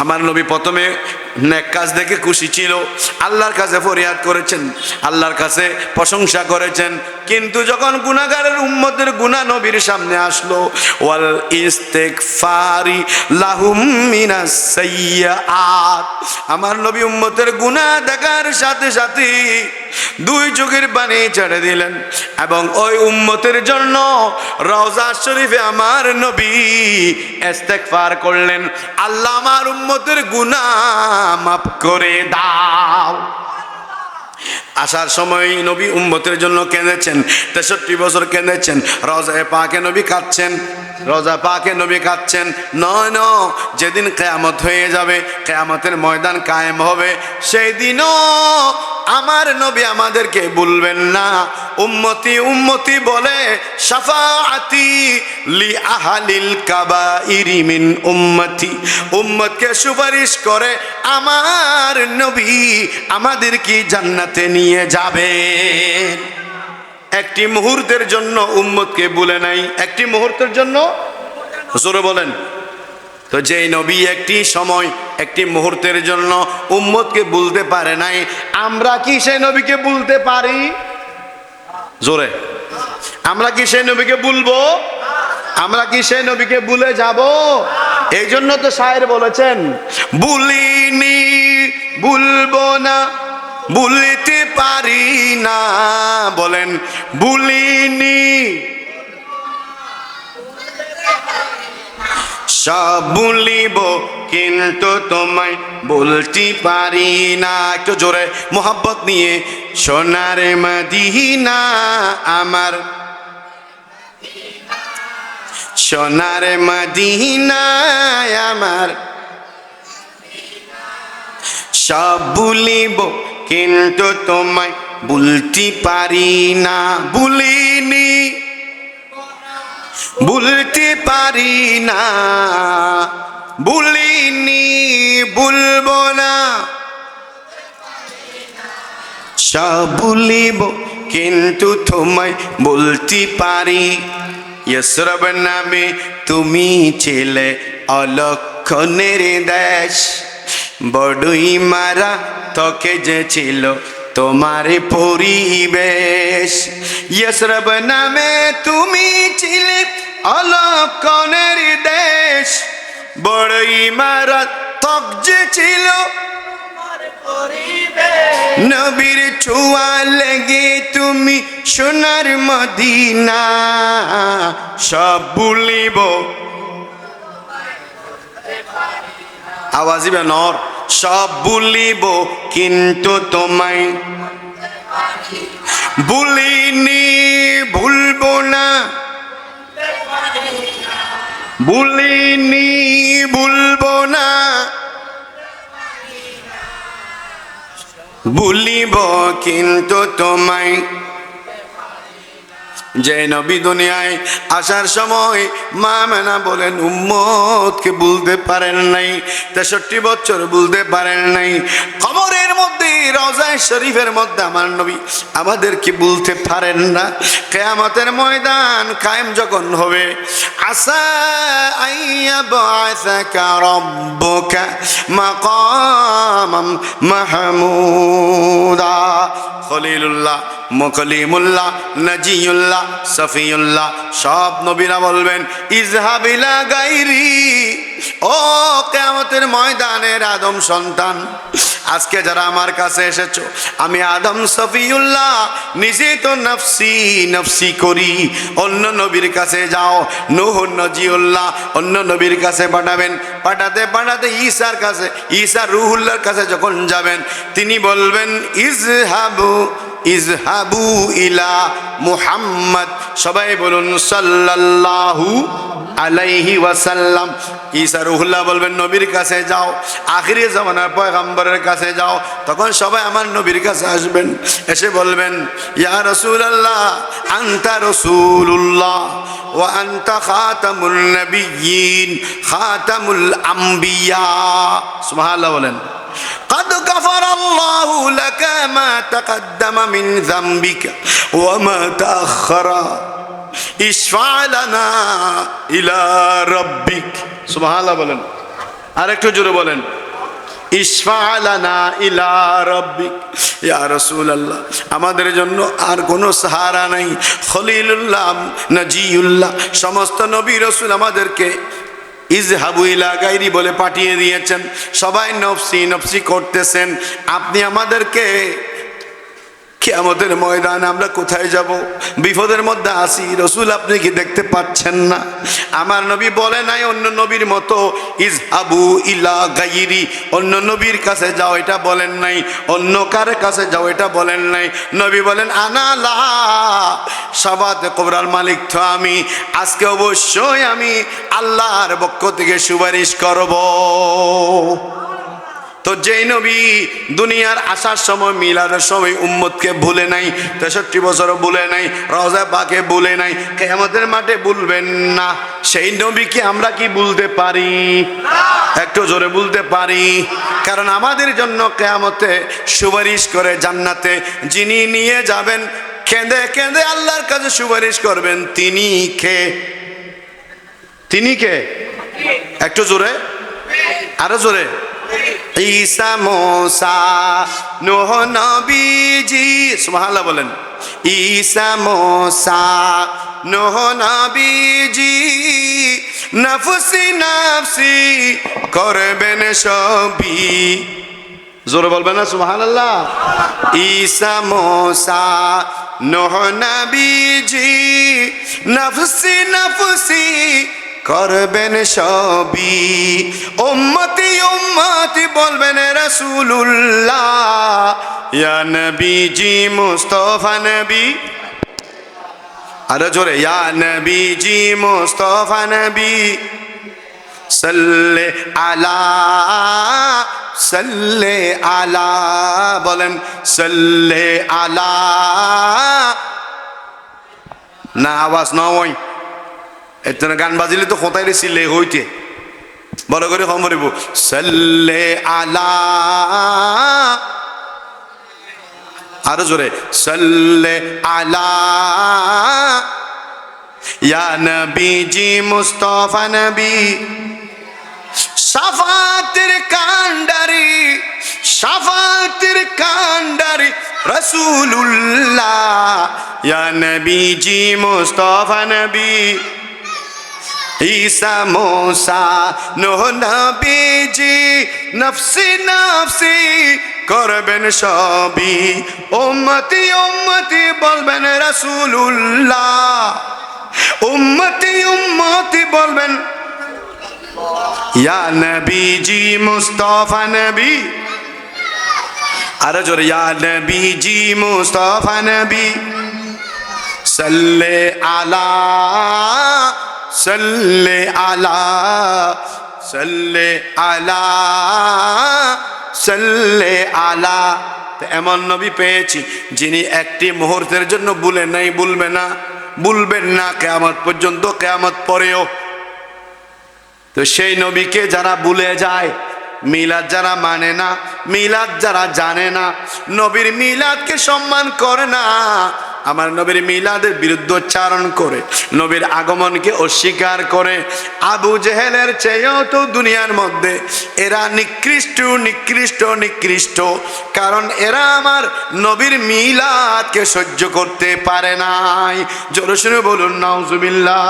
আমার নবী প্রথমে নেক কাজ দেখে খুশি ছিল, আল্লাহর কাছে ফরিয়াদ করেছেন, আল্লাহর কাছে প্রশংসা করেছেন। কিন্তু যখন গুনাহগারের উম্মতের গুনাহ নবীর সামনে আসলো, ওয়াল ইস্তিগফারি লাহুম মিনাস সাইয়্যাত, আমার নবী উম্মতের গুনাহ দেখার সাথে সাথে দুই চোখের পানি ছেড়ে দিলেন এবং ওই উম্মতের জন্য রওজা শরীফে আমার নবী ইস্তিগফার করলেন, আল্লাহ আমার উম্মতের গুনাহ মাফ করে দাও। আসার সময় নবী উম্মতের জন্য কেঁদেছেন, 63 বছর কেঁদেছেন, রওজায়ে পাকে নবী কাঁদছেন, রওজা পাকে নবী কাঁদছেন। নয় যেদিন কিয়ামত হয়ে যাবে, কিয়ামতের ময়দান কায়েম হবে, সেই দিনও আমার নবী আমাদেরকে বলবেন না, উম্মতি উম্মতি বলে শাফাআতি লি আহলিল কাবাইরি মিন উম্মতি, উম্মতকে সুপারিশ করে আমার নবী আমাদেরকে জান্নাতে নিয়ে যাবেন। একটি মুহূর্তের জন্য উম্মতকে ভুলে নাই, একটি মুহূর্তের জন্য, জোরে বলেন। তো যেই নবী একটি সময় একটি মুহূর্তের জন্য উম্মতকে ভুলতে পারে নাই, আমরা কি সেই নবীকে ভুলতে পারি? জোরে, আমরা কি সেই নবীকে ভুলবো? আমরা কি সেই নবীকে ভুলে যাব? এই জন্য তো শায়ের বলেছেন, ভুলিনি ভুলবো না ভুলতে পারি না, বলেন ভুলিনি সব ভুলিব কিন্তু তোমায় বলতে পারি না। একটু জোরে মোহাব্বত নিয়ে, সোনার মদিনা আমার, সোনার মদিনা আমার, সব ভুলিব কিন্তু তোমায় বলতে পারি না, ভুলিনি ভুলতে পারি না, ভুলিনি ভুলবো না, সব ভুলিব কিন্তু তোমায় বলতে পারি। ইসরব নামে তুমি ছিলে অলক্ষণের দেশ, বড়ই মারা তোকে যে ছিল তোমার পরিবেশ। ইসরব নামে তুমি ছিলে অলক্ষণের দেশ, বড়ই মারা তক যে ছিল নবীর ছোঁয়া লেগে তুমি সোনার মদিনা, সব ভুলিব। আওয়াজ ইবে নর, সব ভুলিব কিন্তু তোমায় ভুলিনি ভুলবো না, ভুলিনি ভুলবো না, ভুলিব কিন্তু তোমায়। যে নবী দুনিয়ায় আসার সময় মা মেনা বলেন উম্মতকে ভুলতে পারেন নাই, 63 বছর ভুলতে পারেন নাই। কবরের মধ্যে রওজায়ে শরীফের মধ্যে আমার নবী আমাদেরকে ভুলতে পারেন না। কিয়ামতের ময়দান কায়েম যখন হবে, আসা আইয়া বা'সাকা রাব্বুকা মাকামাম মাহমুদা, খলিলুল্লাহ, মুকলিমুল্লাহ, নাজিউল্লাহ, সফিউল্লাহ, সব নবীরা বলবেন ইজহাব ইলা গায়রি, ও কিয়ামতের ময়দানের আদম সন্তান, আজকে যারা আমার কাছে এসেছো, আমি আদম সফিউল্লাহ নিজে তো নফসি নফসি করি। অন্য নবীর কাছে যাও, নূহ নজিউল্লাহ অন্য নবীর কাছে পাঠাবেন, পাঠাতে পাঠাতে ঈসার কাছে, ঈসা রুহুল্লাহর কাছে যখন যাবেন, তিনি বলবেন ইজহাবু ইজহাবু ইলা মুহাম্মদ, সবাই বলুন সাল্লাল্লাহু আলাইহি ওয়াসাল্লাম। ঈসা রুহুল্লাহ বলবেন নবীর কাছে যাও, আখিরি জামানার পয়গম্বরের কাছে যাও। তখন সবাই আমার নবীর কাছে আসবেন, এসে বলবেন ইয়া রাসূলুল্লাহ আনতা রাসূলুল্লাহ ওয়া আনতা খাতামুন নবিয়্যিন খাতামুল আম্বিয়া। সুবহানাল্লাহ বলেন। قد غفر الله لك ما تقدم من ذنبك وما تأخر ইশফা লানা ইলা রাব্বিক। সুবহানাল্লাহ বলেন, আরেকটু জোরে বলেন ইশফা লানা ইলা রাব্বিক। ইয়া রাসূলুল্লাহ আমাদের জন্য আর কোনো সাহারা নাই। খলিলুল্লাহ নজিউল্লাহ সমস্ত নবী রাসূল আমাদেরকে ইজহাবু ইলা গায়রি বলে পাঠিয়ে দিয়েছেন, সবাই নফসি নফসি করতেছেন। আপনি আমাদেরকে কিয়ামতের ময়দানে আমরা কোথায় যাব? বিপদের মধ্যে আসি, রসুল আপনি কি দেখতে পাচ্ছেন না? আমার নবী বলে নাই অন্য নবীর মতো ইজহাবু ইলা গায়রি, অন্য নবীর কাছে যাও এটা বলেন নাই, অন্য কার কাছে যাও এটা বলেন নাই। নবী বলেন আনা লা সাবাতে কবরার মালিক তো আমি, আজকে অবশ্যই আমি আল্লাহর পক্ষ থেকে সুপারিশ করব। তো যেই নবী দুনিয়ার আসার সময় মিলাদের সময় উম্মতকে ভুলে নাই, 63 বছরও ভুলে নাই, রওজা পাকে ভুলে নাই, কিয়ামতের মাঠে ভুলবেন না, সেই নবীকে আমরা কি ভুলতে পারি? একটু জোরে বলতে পারি। কারণ আমাদের জন্য কিয়ামতে সুপারিশ করে জান্নাতে যিনি নিয়ে যাবেন, কেঁদে কেঁদে আল্লাহর কাছে সুপারিশ করবেন, তিনি কে? তিনি কে? একটু জোরে, আরো জোরে। ঈসা মুসা নূহ নবীজি, সুবহানাল্লাহ বলেন। ঈসা মুসা নূহ নবীজি নফসি নফসি করবেন সবই, জোরে বলবেন না সুবহানাল্লাহ। ঈসা মুসা নূহ নবীজি নফসি নফসি করবেন সবই, উম্মতি উম্মতি বলবেন রাসূলুল্লাহ, ইয়া নবীজি মুস্তাফা নবী, আরো জোরে ইয়া নবীজি মুস্তাফা নবী সাল্লে আলা সাল্লে আলা, বলেন সাল্লে আলা। না আওয়াজ না হয়, এত গান বাজিলে তো কোথায় রেছিলে হইতে, বড় করে কম বলিব সাল্লে আলা, আরো জোরে সাল্লে আলা ইয়া নবীজি মুস্তাফা নবী শাফাতের কান্ডারি, শাফাতের কান্ডারি রাসূলুল্লাহ, ইয়া নবীজি মুস্তাফা নবী ঈসা মুসা নূহ নবীজি নফসি নফসি করবেন সবই, উম্মতি উম্মতি বলবেন রাসূলুল্লাহ, উম্মতি উম্মতি বলবেন ইয়া নবীজি মুস্তাফা নবী, আরো জোরে ইয়া নবীজি মুস্তাফা নবী সাল্লে আলা সাল্লে আলা সাল্লে আলা সাল্লে আলা। এমন নবী পেয়েছি যিনি একটি মুহূর্তের জন্য ভুলে নাই, ভুলবে না, ভুলবেন না কিয়ামত পর্যন্ত, কিয়ামত পরেও। তো সেই নবীকে যারা ভুলে যায়, মিলাদ যারা মানে না, মিলাদ যারা জানে না, নবীর মিলাদকে সম্মান করে না, আমার নবীর মিলাদের বিরুদ্ধোচ্চারণ করে, নবীর আগমনকে অস্বীকার করে, আবু জেহেলের চেয়েও তো দুনিয়ার মধ্যে এরা নিকৃষ্ট নিকৃষ্ট নিকৃষ্ট। কারণ এরা আমার নবীর মিলাদকে সহ্য করতে পারে নাই। জোরে শুনে বলুন নাউজুবিল্লাহ।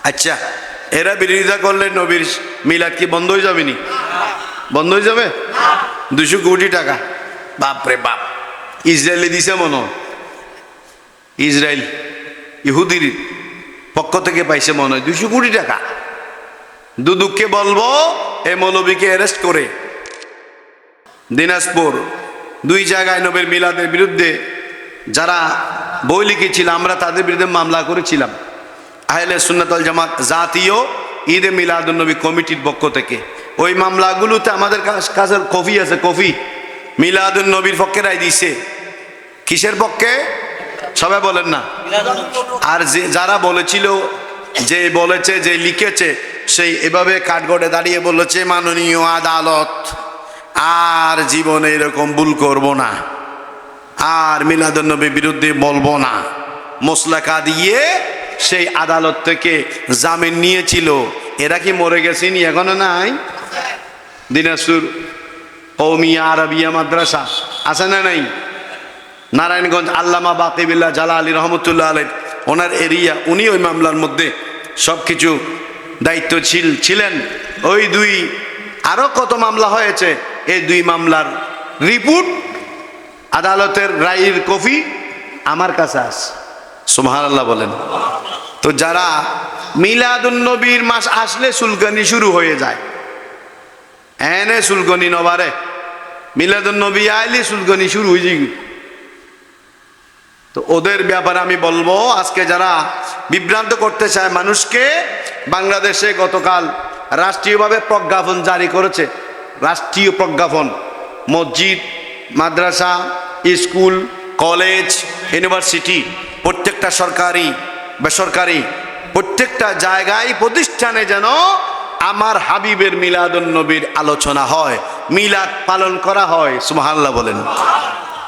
আচ্ছা, এরা বিরোধিতা করলে নবীর মিলাদ কি বন্ধ হয়ে যাবে? নি বন্ধ হয়ে যাবে? 200 কোটি টাকা। বাপরে বাপ, ইসরায়েলে দিছে মনে হয়, ইসরায়েল ইহুদির পক্ষ থেকে পাইছে মনে হয় 200 কোটি টাকা। দুদুককে বলবো এই মৌলবীকে অ্যারেস্ট করে দিনাজপুর 2 জায়গায় নবীর মিলাদের বিরুদ্ধে যারা বই লিখেছিল, আমরা তাদের বিরুদ্ধে মামলা করেছিলাম আহলে সুন্নাত ওয়াল জামাত জাতীয় ঈদে মিলাদুন নবী কমিটির পক্ষ থেকে। ওই মামলাগুলোতে আমাদের কাছে কপি আছে, কপি মিলাদুন নবীর পক্ষে রায় দিছে। কিসের পক্ষে সবাই বলেন না? আর যারা বলেছিল, যে বলেছে, যে লিখেছে, সেই এভাবে কাঠগড়ে দাঁড়িয়ে বলেছে মাননীয় আদালত আর জীবনে এরকম ভুল করব না, আর মিলাদুন নবীর বিরুদ্ধে বলবো না। মোসলাকা দিয়ে সেই আদালত থেকে জামিন নিয়েছিল। এরা কি মরে গেছেনি? এখনো নাই। দিনাজপুর কওমিয়া আরবিয়া মাদ্রাসা আছে না নাই? নারায়ণগঞ্জ আল্লামা বাকিবিল্লাহ জালালি রহমতুল্লাহ আলাইহ ওনার এরিয়া, উনি ওই মামলার মধ্যে সব কিছু দায়িত্বশীল ছিলেন। ওই 2 আরো কত মামলা হয়েছে, এই 2 মামলার রিপোর্ট আদালতের রায়ের কপি আমার কাছে আছে। সুবহানাল্লাহ বলেন। তো যারা মিলাদুন নবীর মাস আসলে সুলকানি শুরু হয়ে যায়, এনে সুলকানি নবারে মিলাদুন নবী আইলে সুলকানি শুরু হয়ে যায়। তো ওদের ব্যাপারে আমি বলবো, আজকে যারা বিভ্রান্ত করতে চায় মানুষকে, বাংলাদেশে গতকাল রাষ্ট্রীয়ভাবে প্রজ্ঞাপন জারি করেছে। রাষ্ট্রীয় প্রজ্ঞাপন, মসজিদ, মাদ্রাসা, স্কুল, কলেজ, ইউনিভার্সিটি, প্রত্যেকটা সরকারি বেসরকারি প্রত্যেকটা জায়গায় প্রতিষ্ঠানে যেন আমার হাবিবের মিলাদুন নবীর আলোচনা হয়, মিলাদ পালন করা হয়। সুবহানাল্লাহ বলেন।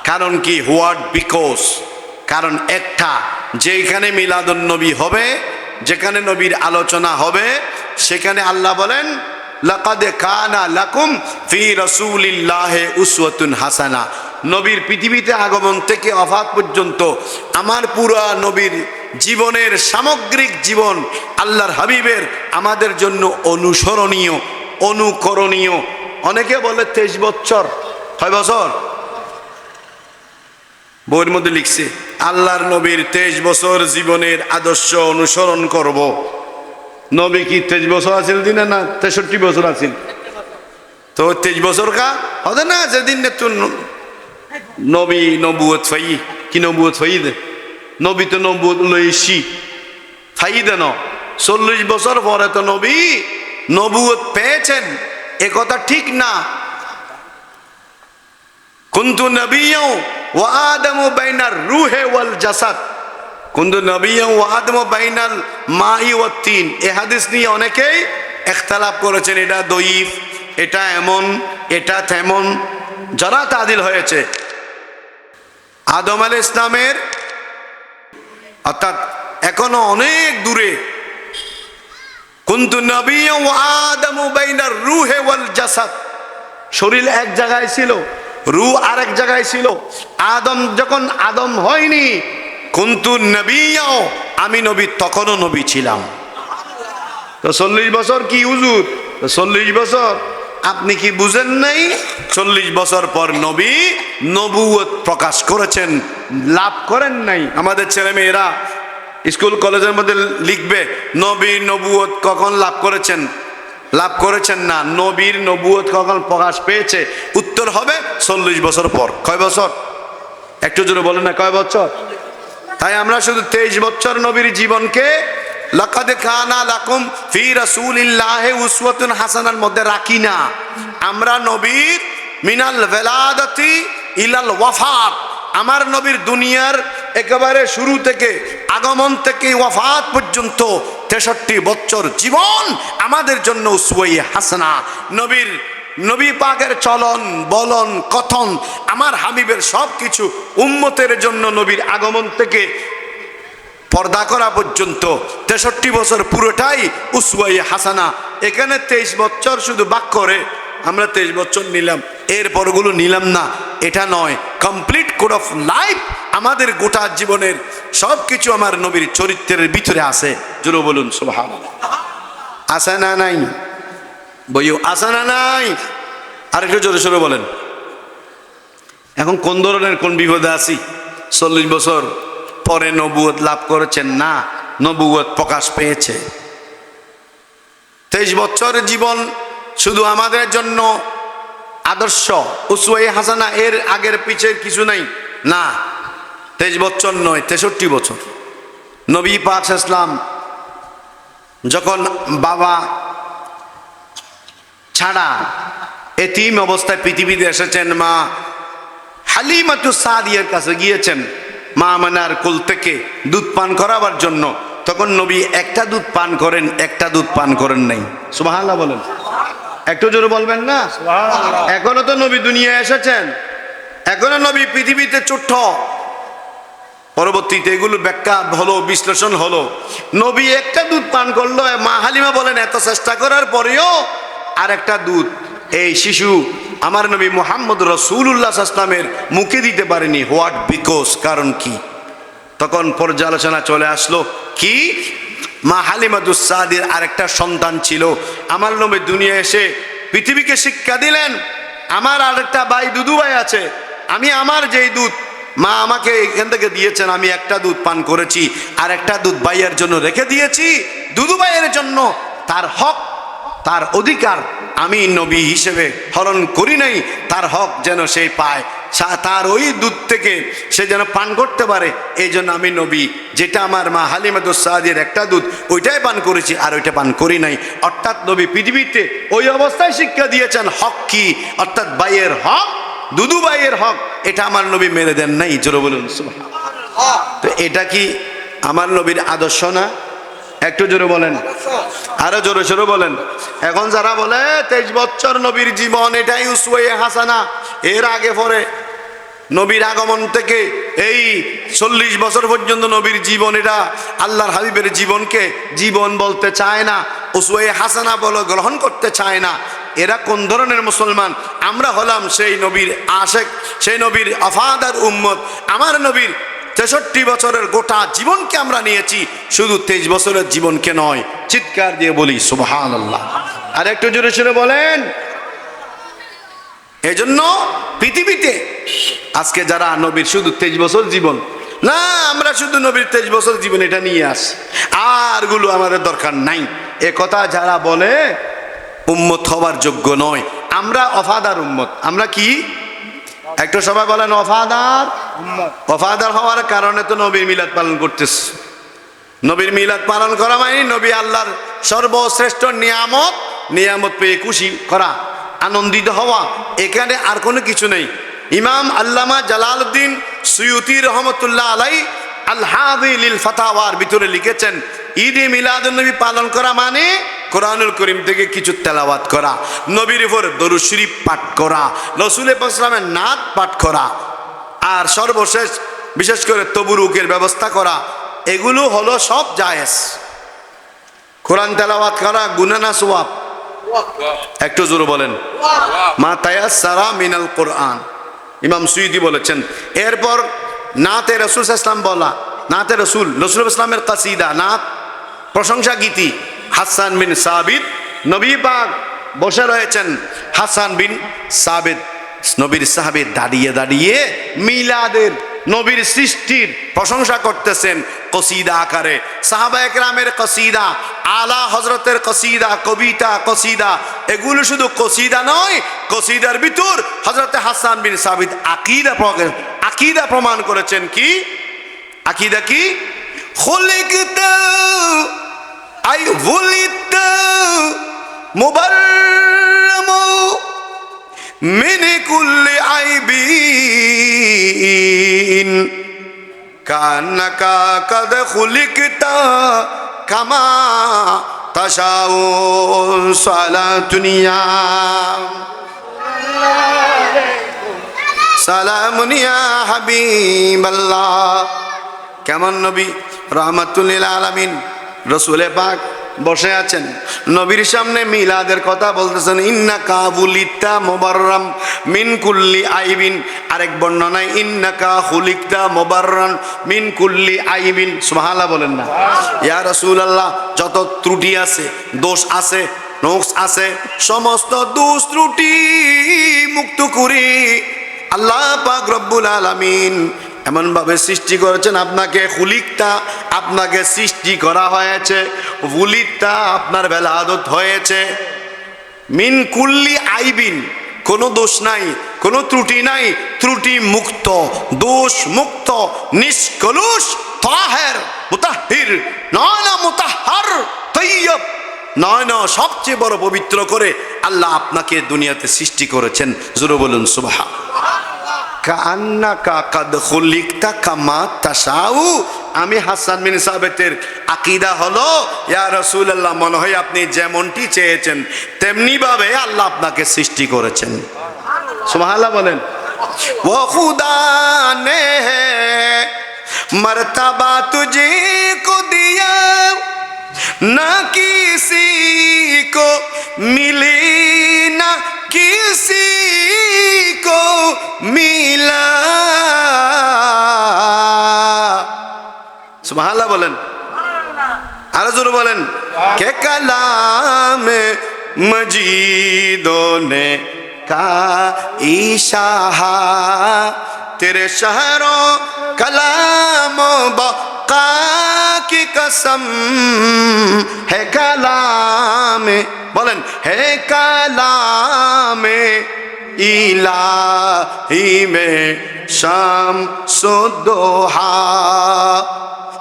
কারণ কি? হোয়াট? বিকজ কারণ একটা, যেখানে মিলাদুন নবী হবে, যেখানে নবীর আলোচনা হবে, সেখানে আল্লাহ বলেন লাকাদ কানা লাকুম ফি রাসূলিল্লাহি উসওয়াতুন হাসানা। নবীর পৃথিবীতে আগমন থেকে ওফাত পর্যন্ত আমার পুরা নবীর জীবনের সামগ্রিক জীবন আল্লাহর হাবিবের আমাদের জন্য অনুসরণীয়, অনুকরণীয়। অনেকে বলে 23 বছর, 6 বছর বইয়ের মধ্যে লিখছে আল্লাহর নবীর 23 বছর জীবনের আদর্শ অনুসরণ করব। নবী কি 23 বছর আছিল দিনে না 63 বছর আছিল? তো 23 বছর কা হবে না, যেদিন তুই নবী নবুয়ত ফাই কি নবুয়ত ফাই দে, নবী তো নবুয়ত লইছি ফাই দেন। 40 বছর পরে তো নবী নবুয়ত পেয়েছেন, এ কথা ঠিক না। কুনতু নবিয়্যা ওয়া আদামু বাইনার রূহে ওয়াল জাসাদ, কুনতু নবিয়্যা ওয়া আদামু বাইনাল মাই ওয়াত তিন। এই হাদিস নিয়ে অনেকেই ইখতিলাফ করেছেন, এটা দঈফ, এটা এমন, এটা তেমন। যারা তাদিল হয়েছে আদম আলাইহিস ইসলামের, অর্থাৎ এখনো অনেক দূরে। কুনতু নবিয়্যা ওয়া আদামু বাইনার রূহে ওয়াল জাসাদ, শরীর এক জায়গায় ছিল, রূহ আরেক জায়গায় ছিল। আদম যখন আদম হয়নি, কুনতু নবিয়্যা, আমি নবী তখনও নবী ছিলাম। তো 40 বছর কি হুজুর? 40 বছর আপনি কি বুঝেন নাই? 40 বছর পর নবী নবুয়ত প্রকাশ করেছেন, লাভ করেন নাই। আমাদের ছেলে মেয়েরা স্কুল কলেজের মধ্যে লিখবে নবী নবুয়ত কখন লাভ করেছেন? লাভ করেছেন না। নবীর নবুয়ত কখন প্রকাশ পেয়েছে? উত্তর হবে 40 বছর পর। কয় বছর? একটু জোরে বলেন না, কয় বছর? তাই আমরা শুধু 23 বছর নবীর জীবনকে লাকাদ কানা লাকুম ফি রাসূলিল্লাহি উসওয়াতুন হাসানার মধ্যে রাখি না। আমরা নবীর মিনাল ওয়ালাদাতি ইলাল ওয়াফাত, আমার নবীর দুনিয়ার একেবারে শুরু থেকে, আগমন থেকে ওয়াফাত পর্যন্ত 63 বছর জীবন আমাদের জন্য উসওয়ায়ে হাসানা। নবী পাকের চলন বলন কথন, আমার হাবিবের সব কিছু উম্মতের জন্য নবীর আগমন থেকে পর্দা করা পর্যন্ত 63 বছর পুরোটাই উসওয়ায়ে হাসানা। এখানে 23 বছর শুধু বাক করে আমরা 23 বছর নিলাম, এরপরগুলো নিলাম না, এটা নয়। কমপ্লিট কোড অফ লাইফ, আমাদের গোটা জীবনের সব কিছু আমার নবীর চরিত্রের ভিতরে আছে। জোরে বলুন সুবহানাল্লাহ। আছে না নাই? বইও আছে না নাই? আরেকটু জোরে সোরে বলেন। এখন কোন ধরনের কোন বিপদে আছি? 40 বছর পরে নবুয়ত লাভ করেছেন না, নবুয়ত প্রকাশ পেয়েছে। 23 বছরের জীবন শুধু আমাদের জন্য আদর্শ, উসওয়ায়ে হাসানা, এর আগের পিছের কিছু নাই না। 23 বছর নয়, 63 বছর। নবী পাক ইসলাম যখন বাবা ছাড়া এতিম অবস্থায় পৃথিবীতে এসেছেন, মা হালিমাতুস সাদিয়ার কাছে গিয়েছেন মা মানার কোল থেকে দুধ পান করাবার জন্য। তখন নবী একটা দুধ পান করেন, একটা দুধ পান করেন নাই। সুবহানাল্লাহ বলেন, একটু জোরে বলবেন না? এখনো তো নবী দুনিয়ায় এসেছেন, এখনো নবী পৃথিবীতে ছোট্ট। পরবর্তীতে এগুলো ব্যাখ্যা হলো, বিশ্লেষণ হলো। নবী একটা দুধ পান করলো, মা হালিমা বলেন এত চেষ্টা করার পরেও আর একটা দুধ এই শিশু আমার নবী মুহাম্মদ রাসূলুল্লাহ সাল্লাল্লাহু আলাইহি ওয়াসাল্লামের মুখে দিতে পারেনি। হোয়াট বিকজ, কারণ কি? তখন পর্যালোচনা চলে আসলো কি, মা হালিমাতুস সাদির আরেকটা সন্তান ছিল। আমার নবী দুনিয়া এসে পৃথিবীকে শিক্ষা দিলেন, আমার আরেকটা ভাই দুদু ভাই আছে, আমি আমার যেই দুধ মা আমাকে এখান থেকে দিয়েছেন, আমি একটা দুধ পান করেছি, আর একটা দুধ ভাইয়ের জন্য রেখে দিয়েছি। দুদু ভাইয়ের জন্য তার হক, তার অধিকার আমি নবী হিসেবে হরণ করি নাই, তার হক যেন সে পায়, তার ওই দুধ থেকে সে যেন পান করতে পারে। এই জন্য আমি নবী যেটা আমার মা হালিমাতুস সাদিয়ার একটা দুধ ওইটাই পান করেছি, আর ওইটা পান করি নাই। অর্থাৎ নবী পৃথিবীতে ওই অবস্থায় শিক্ষা দিয়েছেন হক কি, অর্থাৎ ভাইয়ের হক, দুদু ভাইয়ের হক, এটা আমার নবী মেরে দেন নাই। জোরে বলুন সুবহানাল্লাহ। তো এটা কি আমার নবীর আদর্শ না? একটু জোরে বলেন, আরো জোরে জোরে বলেন। এখন যারা বলে 23 বছর নবীর জীবন এটাই উসওয়ায়ে হাসানা, এর আগে পরে নবীর আগমন থেকে এই 40 বছর পর্যন্ত নবীর জীবন, এটা আল্লাহর হাবিবের জীবনকে জীবন বলতে চায় না, উসওয়ায়ে হাসানা বলে গ্রহণ করতে চায় না, এরা কোন ধরনের মুসলমান? আমরা হলাম সেই নবীর আশেক, সেই নবীর আফাদার উম্মত। আমার নবীর 63 বছরের গোটা জীবনকে আমরা নিয়েছি, শুধু 23 বছরের জীবনকে নয়। চিৎকার দিয়ে বলি সুবহানাল্লাহ। আর একটু জোরে জোরে বলেন। এজন্য পৃথিবীতে আজকে যারা নবীর শুধু 23 বছর জীবন না, আমরা শুধু নবীর 23 বছর জীবন এটা নিয়ে আসি, আর গুলো আমাদের দরকার নাই, এ কথা যারা বলে উম্মত হবার যোগ্য নয়। আমরা ওয়াফাদার উম্মত। আমরা কি? একটু সবাই বলেন ওয়াফাদার উম্মত। ওয়াফাদার হওয়ার কারণে তো নবীর মিলাদ পালন করতেছে। নবীর মিলাদ পালন করা মানে নবী আল্লাহর সর্বশ্রেষ্ঠ নিয়ামত, নিয়ামত পেয়ে খুশি করা, আনন্দিত হওয়া, এখানে আর কোনো কিছু নেই। ইমাম আল্লামা জালালউদ্দিন সুয়ুতি রহমতুল্লাহ আলাইহি আল হাদি লিল ফাতাওয়ার ভিতরে লিখেছেন, ঈদে মিলাদুন নবী পালন করা মানে কোরআনুল করিম থেকে কিছু তেলাওয়াত করা, নবীর উপর দরুদ শরীফ পাঠ করা, রাসূল পাক সাল্লাল্লাহু আলাইহি নাত পাঠ করা, আর সর্বশেষ বিশেষ করে তবরুকের ব্যবস্থা করা। এগুলো হলো সব জায়েজ। কোরআন তেলাওয়াত করা গুনাহ না সওয়াব? একটু জোরে বলেন। মা তায়াসসারা মিনাল কোরআন, ইমাম সুয়ুতি বলেছেন। এরপর নাতে রাসূল সাল্লাল্লাহু আলাইহি ওয়াসাল্লাম বলা, নাতে রাসূল ইসলামের কাসিদা, নাত প্রশংসা গীতি। হাসান বিন সাবিত, নবী পাক বসে রয়েছেন, হাসান বিন সাবিত নবীর সাহাবী দাঁড়িয়ে দাঁড়িয়ে মিলাদের, নবীর সৃষ্টির প্রশংসা করতেছেন কসিদা আকারে। সাহাবায়ে কেরামের কসিদা, আলা হযরতের কসিদা, কবিতা কসিদা, এগুলো শুধু কসিদা নয়, কসিদার ভিতর হযরতে হাসান বিন সাবিত আকীদা প্রমাণ করেছেন। কি আকীদা? কি খুলিকতা আই ওয়ালিদতা মুবাররামু মিন কুল্লি আইবিন কান্নাকা কাদ খুলিকতা কামা তাশাউ সালাতুনিয়া সালামুন ইয়া হাবিবাল্লাহ। কেমন নবী রাহমাতুল লিল আলামিন রাসূল পাক বসে আছেন, নবীর সামনে মিলাদের কথা বলতেছেন। ইন্নাকা বুলিতা মুবাররাম মিন কুল্লি আইবিন, আরেক বর্ণনায় ইন্নাকা খুলিকতা মুবাররান মিন কুল্লি আইবিন। সুবহানাল্লাহ বলেন না? ইয়া রাসূলুল্লাহ, যত ত্রুটি আছে, দোষ আছে, নকশ আছে, সমস্ত দোষ ত্রুটি মুক্ত করে আল্লাহ পাক রব্বুল আলামিন এমন ভাবে সৃষ্টি করেছেন, আপনাকে খুলিকতা, আপনাকে সৃষ্টি করা হয়েছে, বুলিকতা আপনার বেলাদত হয়েছে, মিন কুল্লি আইবিন, কোনো দোষ নাই, কোনো ত্রুটি নাই, ত্রুটি মুক্ত, দোষ মুক্ত, নিষ্কলুষ, তাহের, মুতাহহির, না মুতাহহার, তাইয়্যিব, নয় না সবচেয়ে বড় পবিত্র করে আল্লাহ আপনাকে দুনিয়াতে সৃষ্টি করেছেন। জোরে বলুন সুবহানাল্লাহ। কান্নাকা কাদ খুলিকতা কামা তাশাউ। আমি হাসান বিন সাবিতের আকীদা হলো, ইয়া রাসূলুল্লাহ, মনে হয় আপনি যেমনটি চেয়েছেন তেমনি ভাবে আল্লাহ আপনাকে সৃষ্টি করেছেন। সুবহানাল্লাহ বলেন। वो खुदा ने मर्तबा तुझे को दिया, ना किसी को मिले, ना किसी को मिला। सुबहानअल्लाह बोलें, आरो जोर बोलें। के कलाम मजीदों ने का इशाहा, तेरे शहरों कलामों बका की कसम है कलाम, बोलें है कलाम इलाही में शम्सुद्दोहा,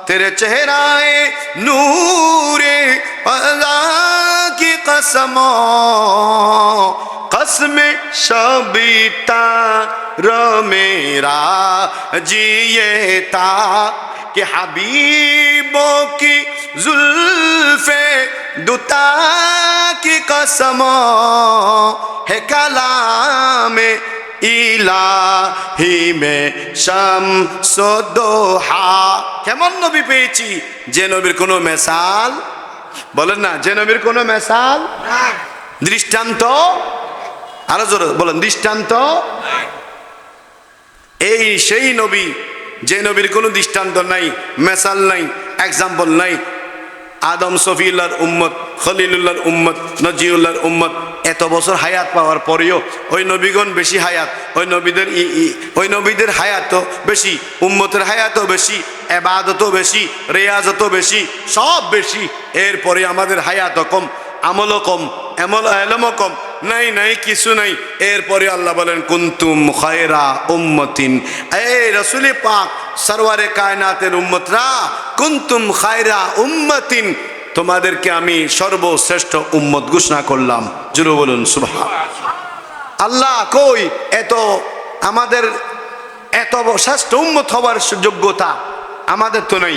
तेरे चेहराए नूरे अल्लाह की कसमों, कसम शबीता रो मेरा जिए ता, कि हबीबों की जुल्फे दुता की कसमों है कलाम इलाही में शम्सुद्दोहा। কেমন নবী পেয়েছি যে নবীর কোনো মিসাল, বলেন না, যে নবীর কোনো মিসাল, দৃষ্টান্ত, আরো জোরে বলেন, দৃষ্টান্ত। এই সেই নবী যে নবীর কোনো দৃষ্টান্ত নাই, মিসাল নাই, এক্সাম্পল নাই। আদম সফিউল্লাহর উম্মত, খলিলুল্লাহর উম্মত, নজিউল্লাহর উম্মত, এত বছর হায়াত পাওয়ার পরেও ওই নবীগণ বেশি হায়াত, ওই নবীদের হায়াতও বেশি, উম্মতের হায়াতও বেশি, ইবাদতও বেশি, রিয়াজতও বেশি, সব বেশি। এরপরে আমাদের হায়াতও কম, আমলও কম, এলমও কম, নাই কিছু নাই। এরপরে আল্লাহ বলেন কুনতুম খায়রা উম্মতিন, এই রাসূল পাক সরওয়ারে কায়নাতের উম্মতরা, কুনতুম খায়রা উম্মতিন, তোমাদেরকে আমি সর্বশ্রেষ্ঠ উম্মত ঘোষণা করলাম। জোরে বলুন সুবহানাল্লাহ। আল্লাহ কই এত আমাদের এত শ্রেষ্ঠ উম্মত হওয়ার যোগ্যতা আমাদের তো নেই,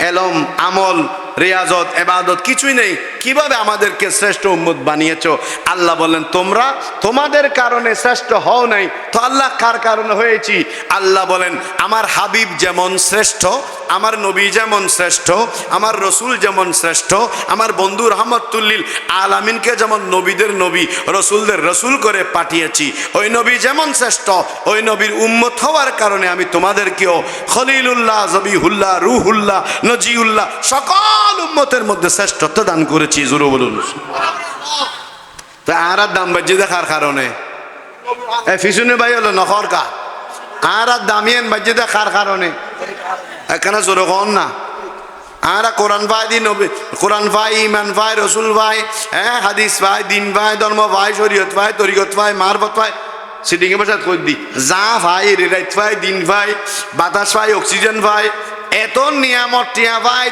এলম, আমল, রিয়াজত, ইবাদত কিছুই নেই, কিভাবে আমাদেরকে শ্রেষ্ঠ উম্মত বানিয়েছো? আল্লাহ বলেন তোমরা তোমাদের কারণে শ্রেষ্ঠ হও নাই, তো আল্লাহ কার কারণে হয়েছি? আল্লাহ বলেন আমার হাবিব যেমন শ্রেষ্ঠ, আমার নবী যেমন শ্রেষ্ঠ, আমার রসুল যেমন শ্রেষ্ঠ, আমার বন্ধু রহমতুল্লিল আলামিনকে যেমন নবীদের নবী রসুলদের রসুল করে পাঠিয়েছি, ওই নবী যেমন শ্রেষ্ঠ, ওই নবীর উম্মত হওয়ার কারণে আমি তোমাদেরকেও খলিলুল্লাহ, জবিহুল্লাহ, রুহুল্লাহ, নজিউল্লাহ সকল উম্মতের মধ্যে শ্রেষ্ঠত্ব দান করেছি। জোরে বলুন। আর দাম বাজ্যে দেখার কারণে ফিসুনে ভাই হলো নখর কা, আর দামিয়ান বাজ্যে দেখার কারণে এখানে জোরে কন না। আর কোরআন ভাই দিন, কোরআন ভাই, ইমান ভাই, রসুল ভাই, হ্যাঁ, হাদিস ভাই, দিন ভাই, ধর্ম ভাই, শরীয়ত ভাই, তরিকত ভাই, মারফত ভাই, সিটিং এর বসে কই দি যা ভাই, রেরাইত ভাই, দিন ভাই, বাতাস ভাই, অক্সিজেন ভাই, এত নিয়ামত টিয়া ভাই,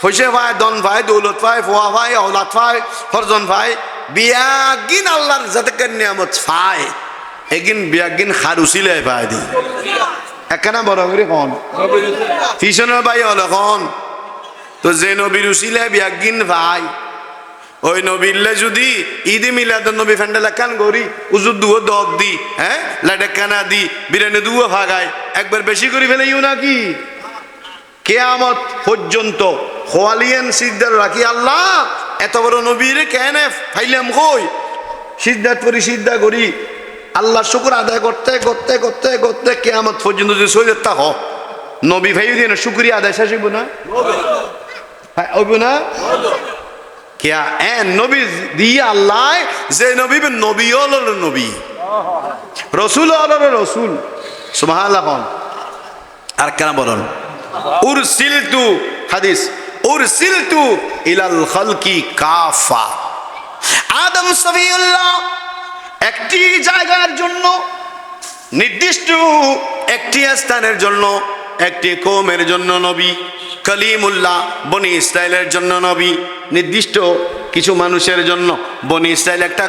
পয়সা ভাই, দন ভাই, দৌলত ভাই, ফোয়া ভাই, औलाद ভাই, ফরজন ভাই, বিয়াগিন আল্লাহর যাতে নিয়ামত ভাই, এগিন বিয়াগিন খারুসিলে ভাই দি একখানা বড় করে কোন ফিশনের ভাই হলো কোন, তো যে নবীর উসিলে বিয়াগিন ভাই, ওই নবীলে যদি ঈদে মিলাদুন নবী ফ্যান্ডেল কান গরি উজুদ দুও দগ দি, হ্যাঁ, লাডকানা দি, বিরানে দুও ভাগায়, একবার বেশি করে ফেলেইও নাকি কিয়ামত পর্যন্ত খোয়ালিয়ান সিজদার রাখি আল্লাহ এত বড় নবীর কেন ফাইলাম কই সিজদাত পরি সিজদা করি আল্লাহ শুকর আদায় করতে করতে করতে করতে কিয়ামত পর্যন্ত যদি সৈয়দ তা হ নবী ভাই দিন শুকরিয়া আদায় শেষ হইব না, হইব না? কিয়া এ নবী দিয়া আল্লাহ যে নবী নবী হল নবী, রসুল হলো রসুল। সুবহানাল্লাহ। আর কেন বলুন উরসিলতু, হাদিস, উরসিলতু ইলাল খালকি কাফা। আদম সফিউল্লাহ একটি জায়গার জন্য, নির্দিষ্ট একটি স্থানের জন্য, একটি কওমের জন্য নবী। কলিমুল্লাহ বনি ইসরাইলের জন্য নবী, নির্দিষ্ট কিছু মানুষের জন্য। বনি ইসরাইল একটা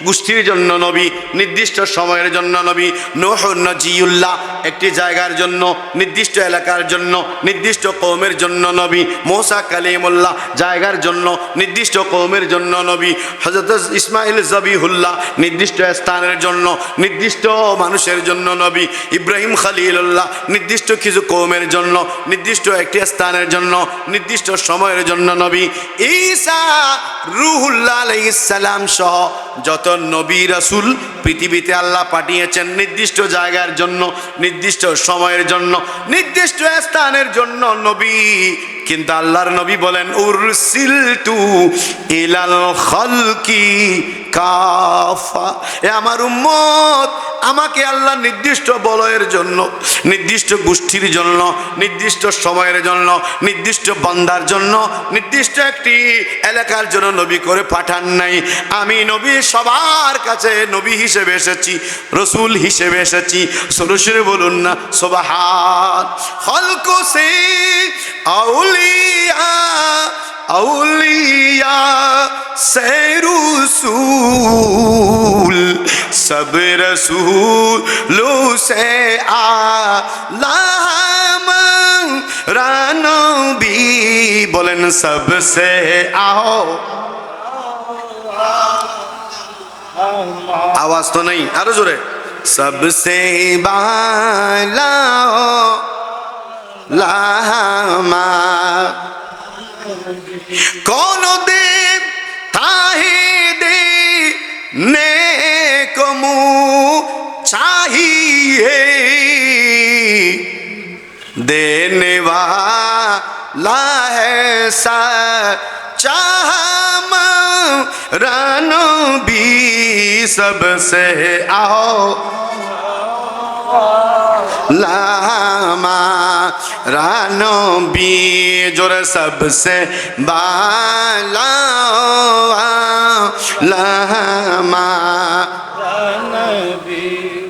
গোষ্ঠীর জন্য নবী, নির্দিষ্ট সময়ের জন্য নবী। নূহ নজিউল্লাহ একটি জায়গার জন্য, নির্দিষ্ট এলাকার জন্য, নির্দিষ্ট কওমের জন্য নবী। মূসা কালিমুল্লাহ জায়গার জন্য, নির্দিষ্ট কওমের জন্য নবী। হযরত ইসমাঈল জবিহুল্লাহ নির্দিষ্ট স্থানের জন্য, নির্দিষ্ট মানুষের জন্য নবী। ইব্রাহিম খলিলুল্লাহ নির্দিষ্ট কিছু কওমের জন্য, নির্দিষ্ট একটি স্থানের জন্য, নির্দিষ্ট সময়ের জন্য নবী। ঈসা রূহুল্লাহ আলাইহিস সালাম সহ যত নবী রাসূল পৃথিবীতে আল্লাহ পাঠিয়েছেন নির্দিষ্ট জায়গার জন্য, নির্দিষ্ট সময়ের জন্য, নির্দিষ্ট স্থানের জন্য নবী। কিন্তু আল্লাহর নবী বলেন উরসিলতু ইলাল খালকি কাফা। এ আমার উম্মত, আমাকে আল্লাহ নির্দিষ্ট বলয়ের জন্য, নির্দিষ্ট গোষ্ঠীর জন্য, নির্দিষ্ট সময়ের জন্য, নির্দিষ্ট বান্দার জন্য, নির্দিষ্ট একটি এলাকার জন্য নবী করে পাঠান নাই। আমি নবী সবার কাছে নবী হিসেবে এসেছি, রসুল হিসেবে এসেছি। সরাসরি বলুন না সুবহান। খলকো সে আউলিয়া, আউলিয়া সে রসুল, সব রসুলো সে আলা রানবী। বলেন সবসে আও, আওয়াজ তো নেই, আরো জোরে। সবসে বালা লামা কোন দেব তাহে দে নে কমু चाहिए देने वाला है सच्चा नबी सबसे आओ लामा रानबी जोर सबसे बाला लामा।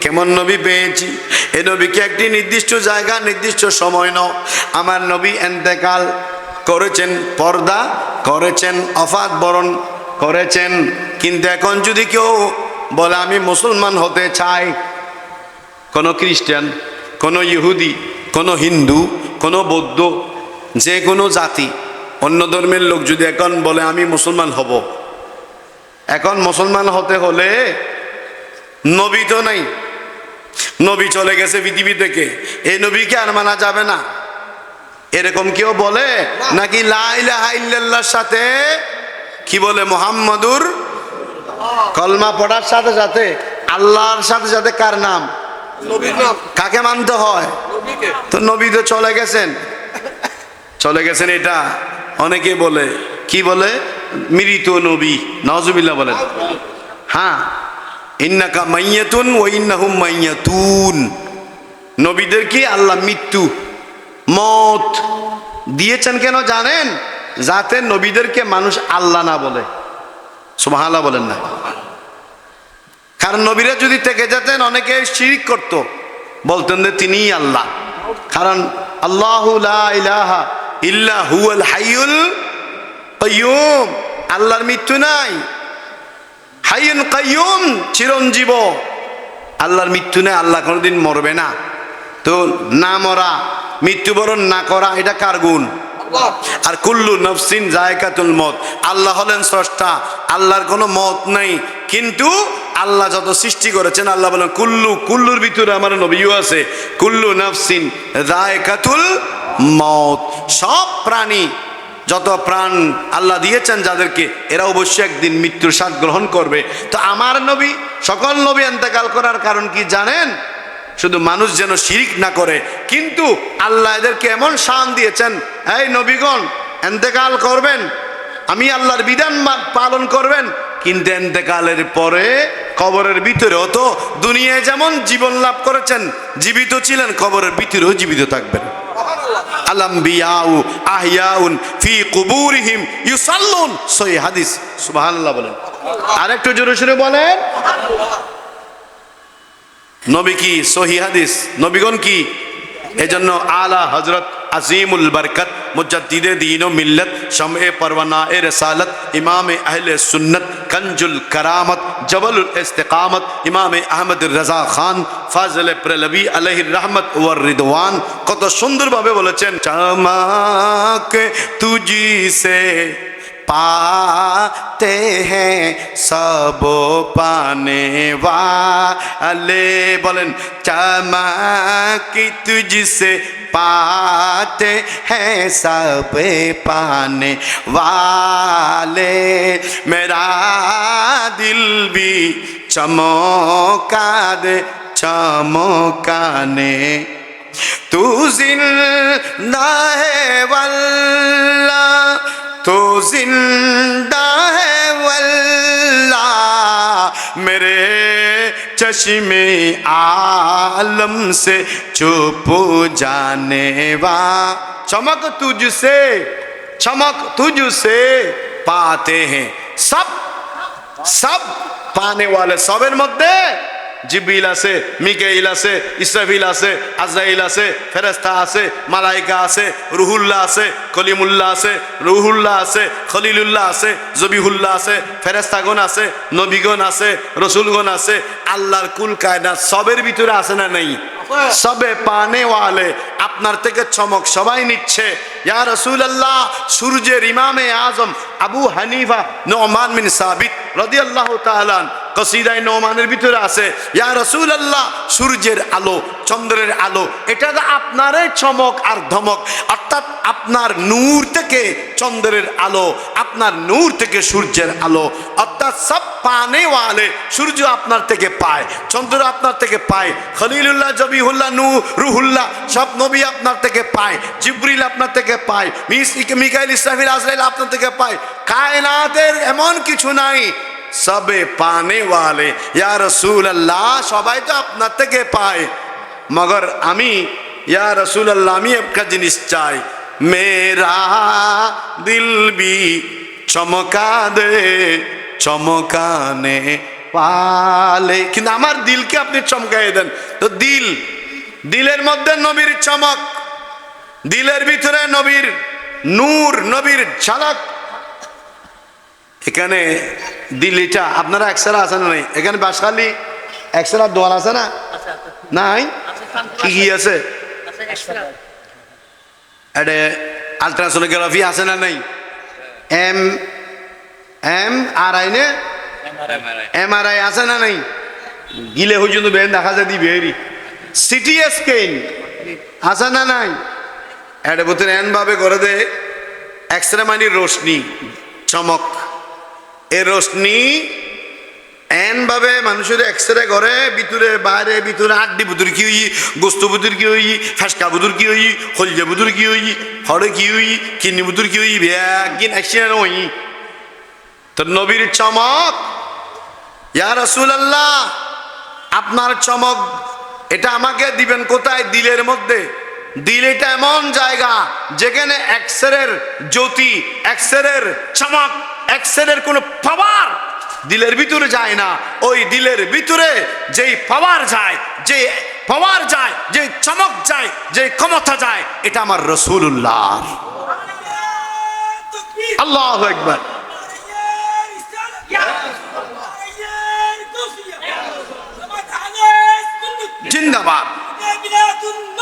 কেমন নবী পেয়েছি? এই নবীকে একটি নির্দিষ্ট জায়গা, নির্দিষ্ট সময় ন। আমার নবী ইন্তেকাল করেছেন, পর্দা করেছেন, ওফাত বরণ করেছেন। কিন্তু এখন যদি কেউ বলে আমি মুসলমান হতে চাই, কোনো খ্রিস্টান, কোনো ইহুদি, কোনো হিন্দু, কোনো বৌদ্ধ, যে কোনো জাতি, অন্য ধর্মের লোক যদি এখন বলে আমি মুসলমান হব, এখন মুসলমান হতে হলে নবী তো নাই, নবী চলে গেছে পৃথিবী থেকে, এই নবীকে আর মানা যাবে না, এরকম কেউ বলে নাকি? লা ইলাহা ইল্লাল্লাহর সাথে কি বলে? মুহাম্মাদুর, কলমা পড়ার সাথে সাথে আল্লাহর সাথে সাথে কার নাম? নবীর নাম। কাকে মানতে হয়? নবীকে। তো নবী তো চলে গেছেন, চলে গেছেন। এটা অনেকে বলে, কি বলে? মৃত নবী, নাউজুবিল্লাহ বলেন। হ্যাঁ, ইন্নাকা মাইয়াতুন ওয়া ইন্নাহুম মাইয়াতুন। নবীদের কি আল্লাহ মৃত্যু, মত দিয়েছেন কেন জানেন? যাতে নবীদেরকে মানুষ আল্লাহ না বলে। সুবহানাল্লাহ বলেন না। কারণ নবীরা যদি থেকে যেতেন অনেকে শিরক করত, বলতেন যে তিনিই আল্লাহ। কারণ আল্লাহু লা ইলাহা ইল্লা হুয়াল হাইয়ুল কাইয়ুম, আল্লাহর মৃত্যু নাই। হাইয়ুন কাইয়ুম, চিরঞ্জীব, আল্লাহর মৃত্যু নেই, আল্লাহ কোনোদিন মরবে না। তো না মরা, মৃত্যুবরণ না করা, এটা কার গুণ? আর কুল্লু নফসিন যায়কাতুল মত, আল্লাহ হলেন স্রষ্টা, আল্লাহর কোনো মত নাই। কিন্তু আল্লাহ যত সৃষ্টি করেছেন, আল্লাহ বলেন কুল্লু, কুল্লুর ভিতরে আমার নবীও আছে, কুল্লু নফসিন যায়কাতুল মত। সব প্রাণী, যত প্রাণ আল্লাহ দিয়েছেন যাদেরকে, এরা অবশ্যই একদিন মৃত্যুর স্বাদ গ্রহণ করবে। তো আমার নবী, সকল নবী ইন্তেকাল করার কারণ কি জানেন? শুধু মানুষ যেন শিরিক না করে। কিন্তু আল্লাহ এদেরকে এমন শান দিয়েছেন, এই নবীগণ ইন্তেকাল করবেন, আমি আল্লাহর বিধান পালন করবেন, কিন্তু এতেকালের পরে কবরের ভিতরেও তো দুনিয়ায় যেমন জীবন লাভ করেছেন, জীবিত ছিলেন, কবরের ভিতরেও জীবিত থাকবেন। আল-আম্বিয়াউ আহইয়াউন ফি কুবুরিহিম ইউসাল্লুন, সহিহ হাদিস। সুবহানাল্লাহ বলেন, আরেকটু জোরে সোরে বলেন। নবী কি? সহিহ হাদিস। নবীগণ কি? এজন্য আলা হযরত আজিমুল বরকত মুজাদ্দিদে দ্বীন ও মিল্লত শামে পরওয়ানা এ রিসালত ইমামে আহলে সুন্নত কনজুল কারামত জবলুল ইস্তিকামত ইমামে আহমদ রাজা খান ফাজলে প্রেলবী আলাইহির রহমত ওয়ার রিদওয়ান কত সুন্দরভাবে বলেছেন, চমক তুঝি সে पाते हैं सब पाने वाले, बोलें चमक तुझसे पाते हैं सब पाने वाले, मेरा दिल भी चमका दे चमकाने, तू जिंदा है वल्ला तो जिंदा है वल्ला, मेरे चश्मे आलम से चुप जाने वा, चमक तुझसे पाते हैं सब पाने वाले, सबेर मध्य জিবরিল আছে, মিকাইল আছে, ইসরাফিল আছে, আজরাইল আছে, ফেরেশতা আছে, মালাইকা আছে, রুহুল্লাহ আছে, কলিমুল্লাহ আছে, রুহুল্লাহ আছে, খলিলুল্লাহ আছে, জবিহুল্লাহ আছে, ফেরেশতাগণ আছে, নবীগণ আছে, রসুলগণ আছে, আল্লাহর কুল কায়নাত সবের ভিতরে আছে না নেই? সবে পানে ওয়ালে, আপনার থেকে চমক সবাই নিচ্ছে। ইয়া রাসূলুল্লাহ, সূর্যের ইমামে আজম আবু হানিফা নুমান বিন সাবিত রাদিয়াল্লাহু তাআলা কসিদায়ে নুমানের ভিতরে আছে, ইয়া রাসূলুল্লাহ, সূর্যের আলো, চন্দ্রের আলো, এটা তো আপনারই চমক আর ধমক, অর্থাৎ আপনার নূর থেকে চন্দ্রের আলো, আপনার নূর থেকে সূর্যের আলো, অর্থাৎ সব পানে ওয়ালে, সূর্য আপনার থেকে পায়, চন্দ্র আপনার থেকে পায়, খলিলুল্লাহ, জবিহুল্লাহ, রুহুল্লাহ সব নবী আপনার থেকে পায়, জিবরিল আপনার থেকে পায়, মিকাইল, ইসরাফিল, আজরাইল আপনার থেকে পায়, কায়নাতের এমন কিছু নাই, সবে পানে ওয়ালে। ইয়া রাসূলুল্লাহ, সবাই তো আপনার থেকে পায়, মগর আমি ইয়া রাসূলুল্লাহ আমি একটা জিনিস চাই, মেরা দিল ভি চমকা দে চমকানে পালে, কিন্তু আমার দিলকে আপনি চমকাই দেন। তো দিলের মধ্যে নবীর চমক, দিলের ভিতরে নবীর নূর, নবীর ঝলক। এখানে দিল্লিটা আপনারা এক্সরা আছে না নাই? এখানে বাসখালী এক্সরা দোয়াল আছে না? নাই? কি কি আছে? এটা আলট্রাসোনোগ্রাফি আছে না নাই? MRI নে MRI আছে না নাই? গিলে হুজুর বেন দেখা যায় দি বেরি সিটি স্ক্যান আছে না নাই? এটা ভিতরে এন ভাবে করে দে এক্সরে মানে রোশনি, চমক, এ রোশনি এন ভাবে মানুষের এক্সরে করে ভিতরে বাইরে, ভিতরে আড্ডি বুদুর কি হই, গোস্ত বুদুর কি হই, ফাঁসকা বুদুর কি হই, হলজা বুদুর কি হই, হড়ে কি হই, কিডনি বুদুর কি হই, ব্যাগিন অ্যাক্সিডেন্ট হই। তো নবীর চমক, ইয়া রাসূলুল্লাহ আপনার চমক এটা আমাকে দিবেন কোথায়? দিলের মধ্যে। দিল এটা এমন জায়গা যেখানে এক্সরের জ্যোতি, এক্সরের চমক, এক্সরের কোনো পাওয়ার দিলের ভিতরে যায় না। ওই দিলের ভিতরে যেই পাওয়ার যায়, যে পাওয়ার যায়, যে চমক যায়, যে ক্ষমতা যায়, এটা আমার রাসূলুল্লাহ। আল্লাহু আকবার। জিন্দাবাদ,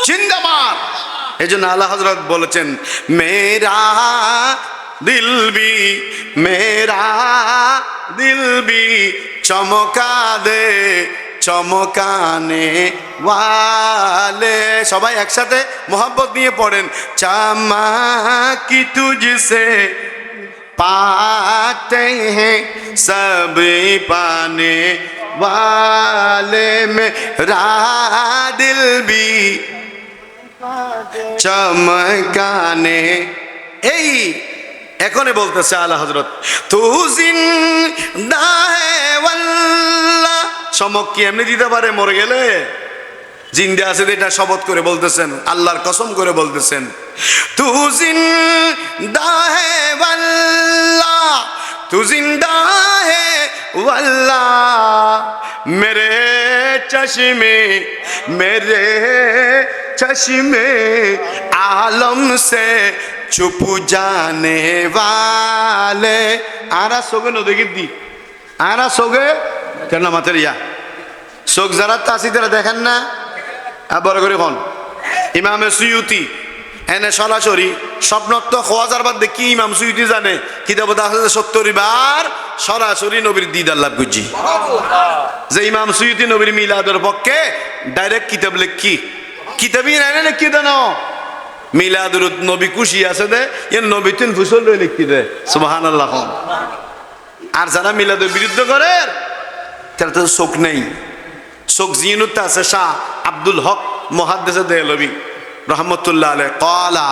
জিন্দাবাদ। এই জন্য আল্লাহ হযরত বলেছেন, মেরা দিল ভি চমকা দে চমকানে ওয়ালে। সবাই একসাথে মোহাব্বত নিয়ে পড়েন, চমকি তুঝসে पाते हैं सब पाने वाले, मेरा दिल भी চমকানে। এই এখনই বলতেছে আলা হযরত তু জিন্দা হে ওয়াল্লাহ। চমক কি এমনি দিতে পারে মরে গেলে? জিন্দা আছে এটা শপথ করে বলতেছেন, আল্লাহর কসম করে বলতেছেন, তু জিন্দা হে ওয়াল্লাহ, তু জিন্দা হে ওয়াল্লাহ, মেরে চশমে মেরে চশমে आलम से छुप जाने वाले। आरा सोगे नो देखी दी आरा सोगे करना materia सोग जरा तासी तेरा देखन ना আবার করে কোন ইমামে সুয়ুতি এনে সরাসরি স্বপ্নত খোয়াজার বাদ দেখি ইমাম সুয়ুতি জানে কিতাব দাখলে 70 বার সরাসরি নবীর দিদার লাভ করছি। যে ইমাম সুয়ুতি নবীর মিলাদের পক্ষে ডাইরেক্ট কিতাব লেখি, কিতাবই এনে লিখি দেন মিলাদুর নবী খুশি আছে দে এ নবী তিন ফুসল লিখি দে সুবহানাল্লাহ। আর যারা মিলাদের বিরুদ্ধে করে তারা তো চোখ নেই। চোখ জিনুত আছে শাহ আব্দুল হক মুহাদ্দিস দেহলভী রহমতুল্লাহ আলাইহি ক্বালা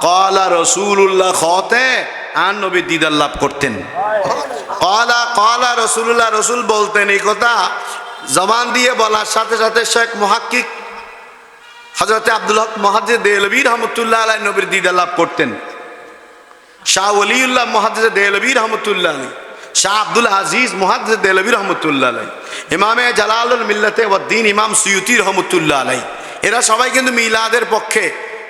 ক্বালা রাসূলুল্লাহ খতে আর নবী দিদার লাভ করতেন। ক্বালা ক্বালা রাসূলুল্লাহ, রাসূল বলতেন। এই কথা জবান দিয়ে বলার সাথে সাথে শেখ মুহাক্কিক হযরত আব্দুল হক মুহাদ্দিস দেহলভী রহমতুল্লাহ আলাইহি নবীর দিদার লাভ করতেন। শাহ ওলিউল্লাহ মুহাদ্দিস দেহলভী রহমতুল্লাহ আলাইহি, শাহ আব্দুল আজিজ মুহাদ্দিস দেহলভী রহমতুল্লাহ আলাইহি, ইমামে জালালুল মিল্লাতে ওয়াদ্দিন ইমাম সুয়ুতি রহমতুল্লাহ আলাইহি, এরা সবাই কিন্তু মিলাদের পক্ষে,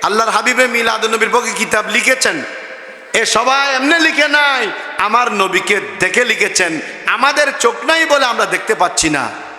আল্লাহর হাবিবে মিলাদুন নবীর পক্ষে কিতাব লিখেছেন। এ সবাই এমনি লিখে নাই, আমার নবীকে দেখে লিখেছেন। আমাদের চোখ নাই বলে আমরা দেখতে পাচ্ছি না।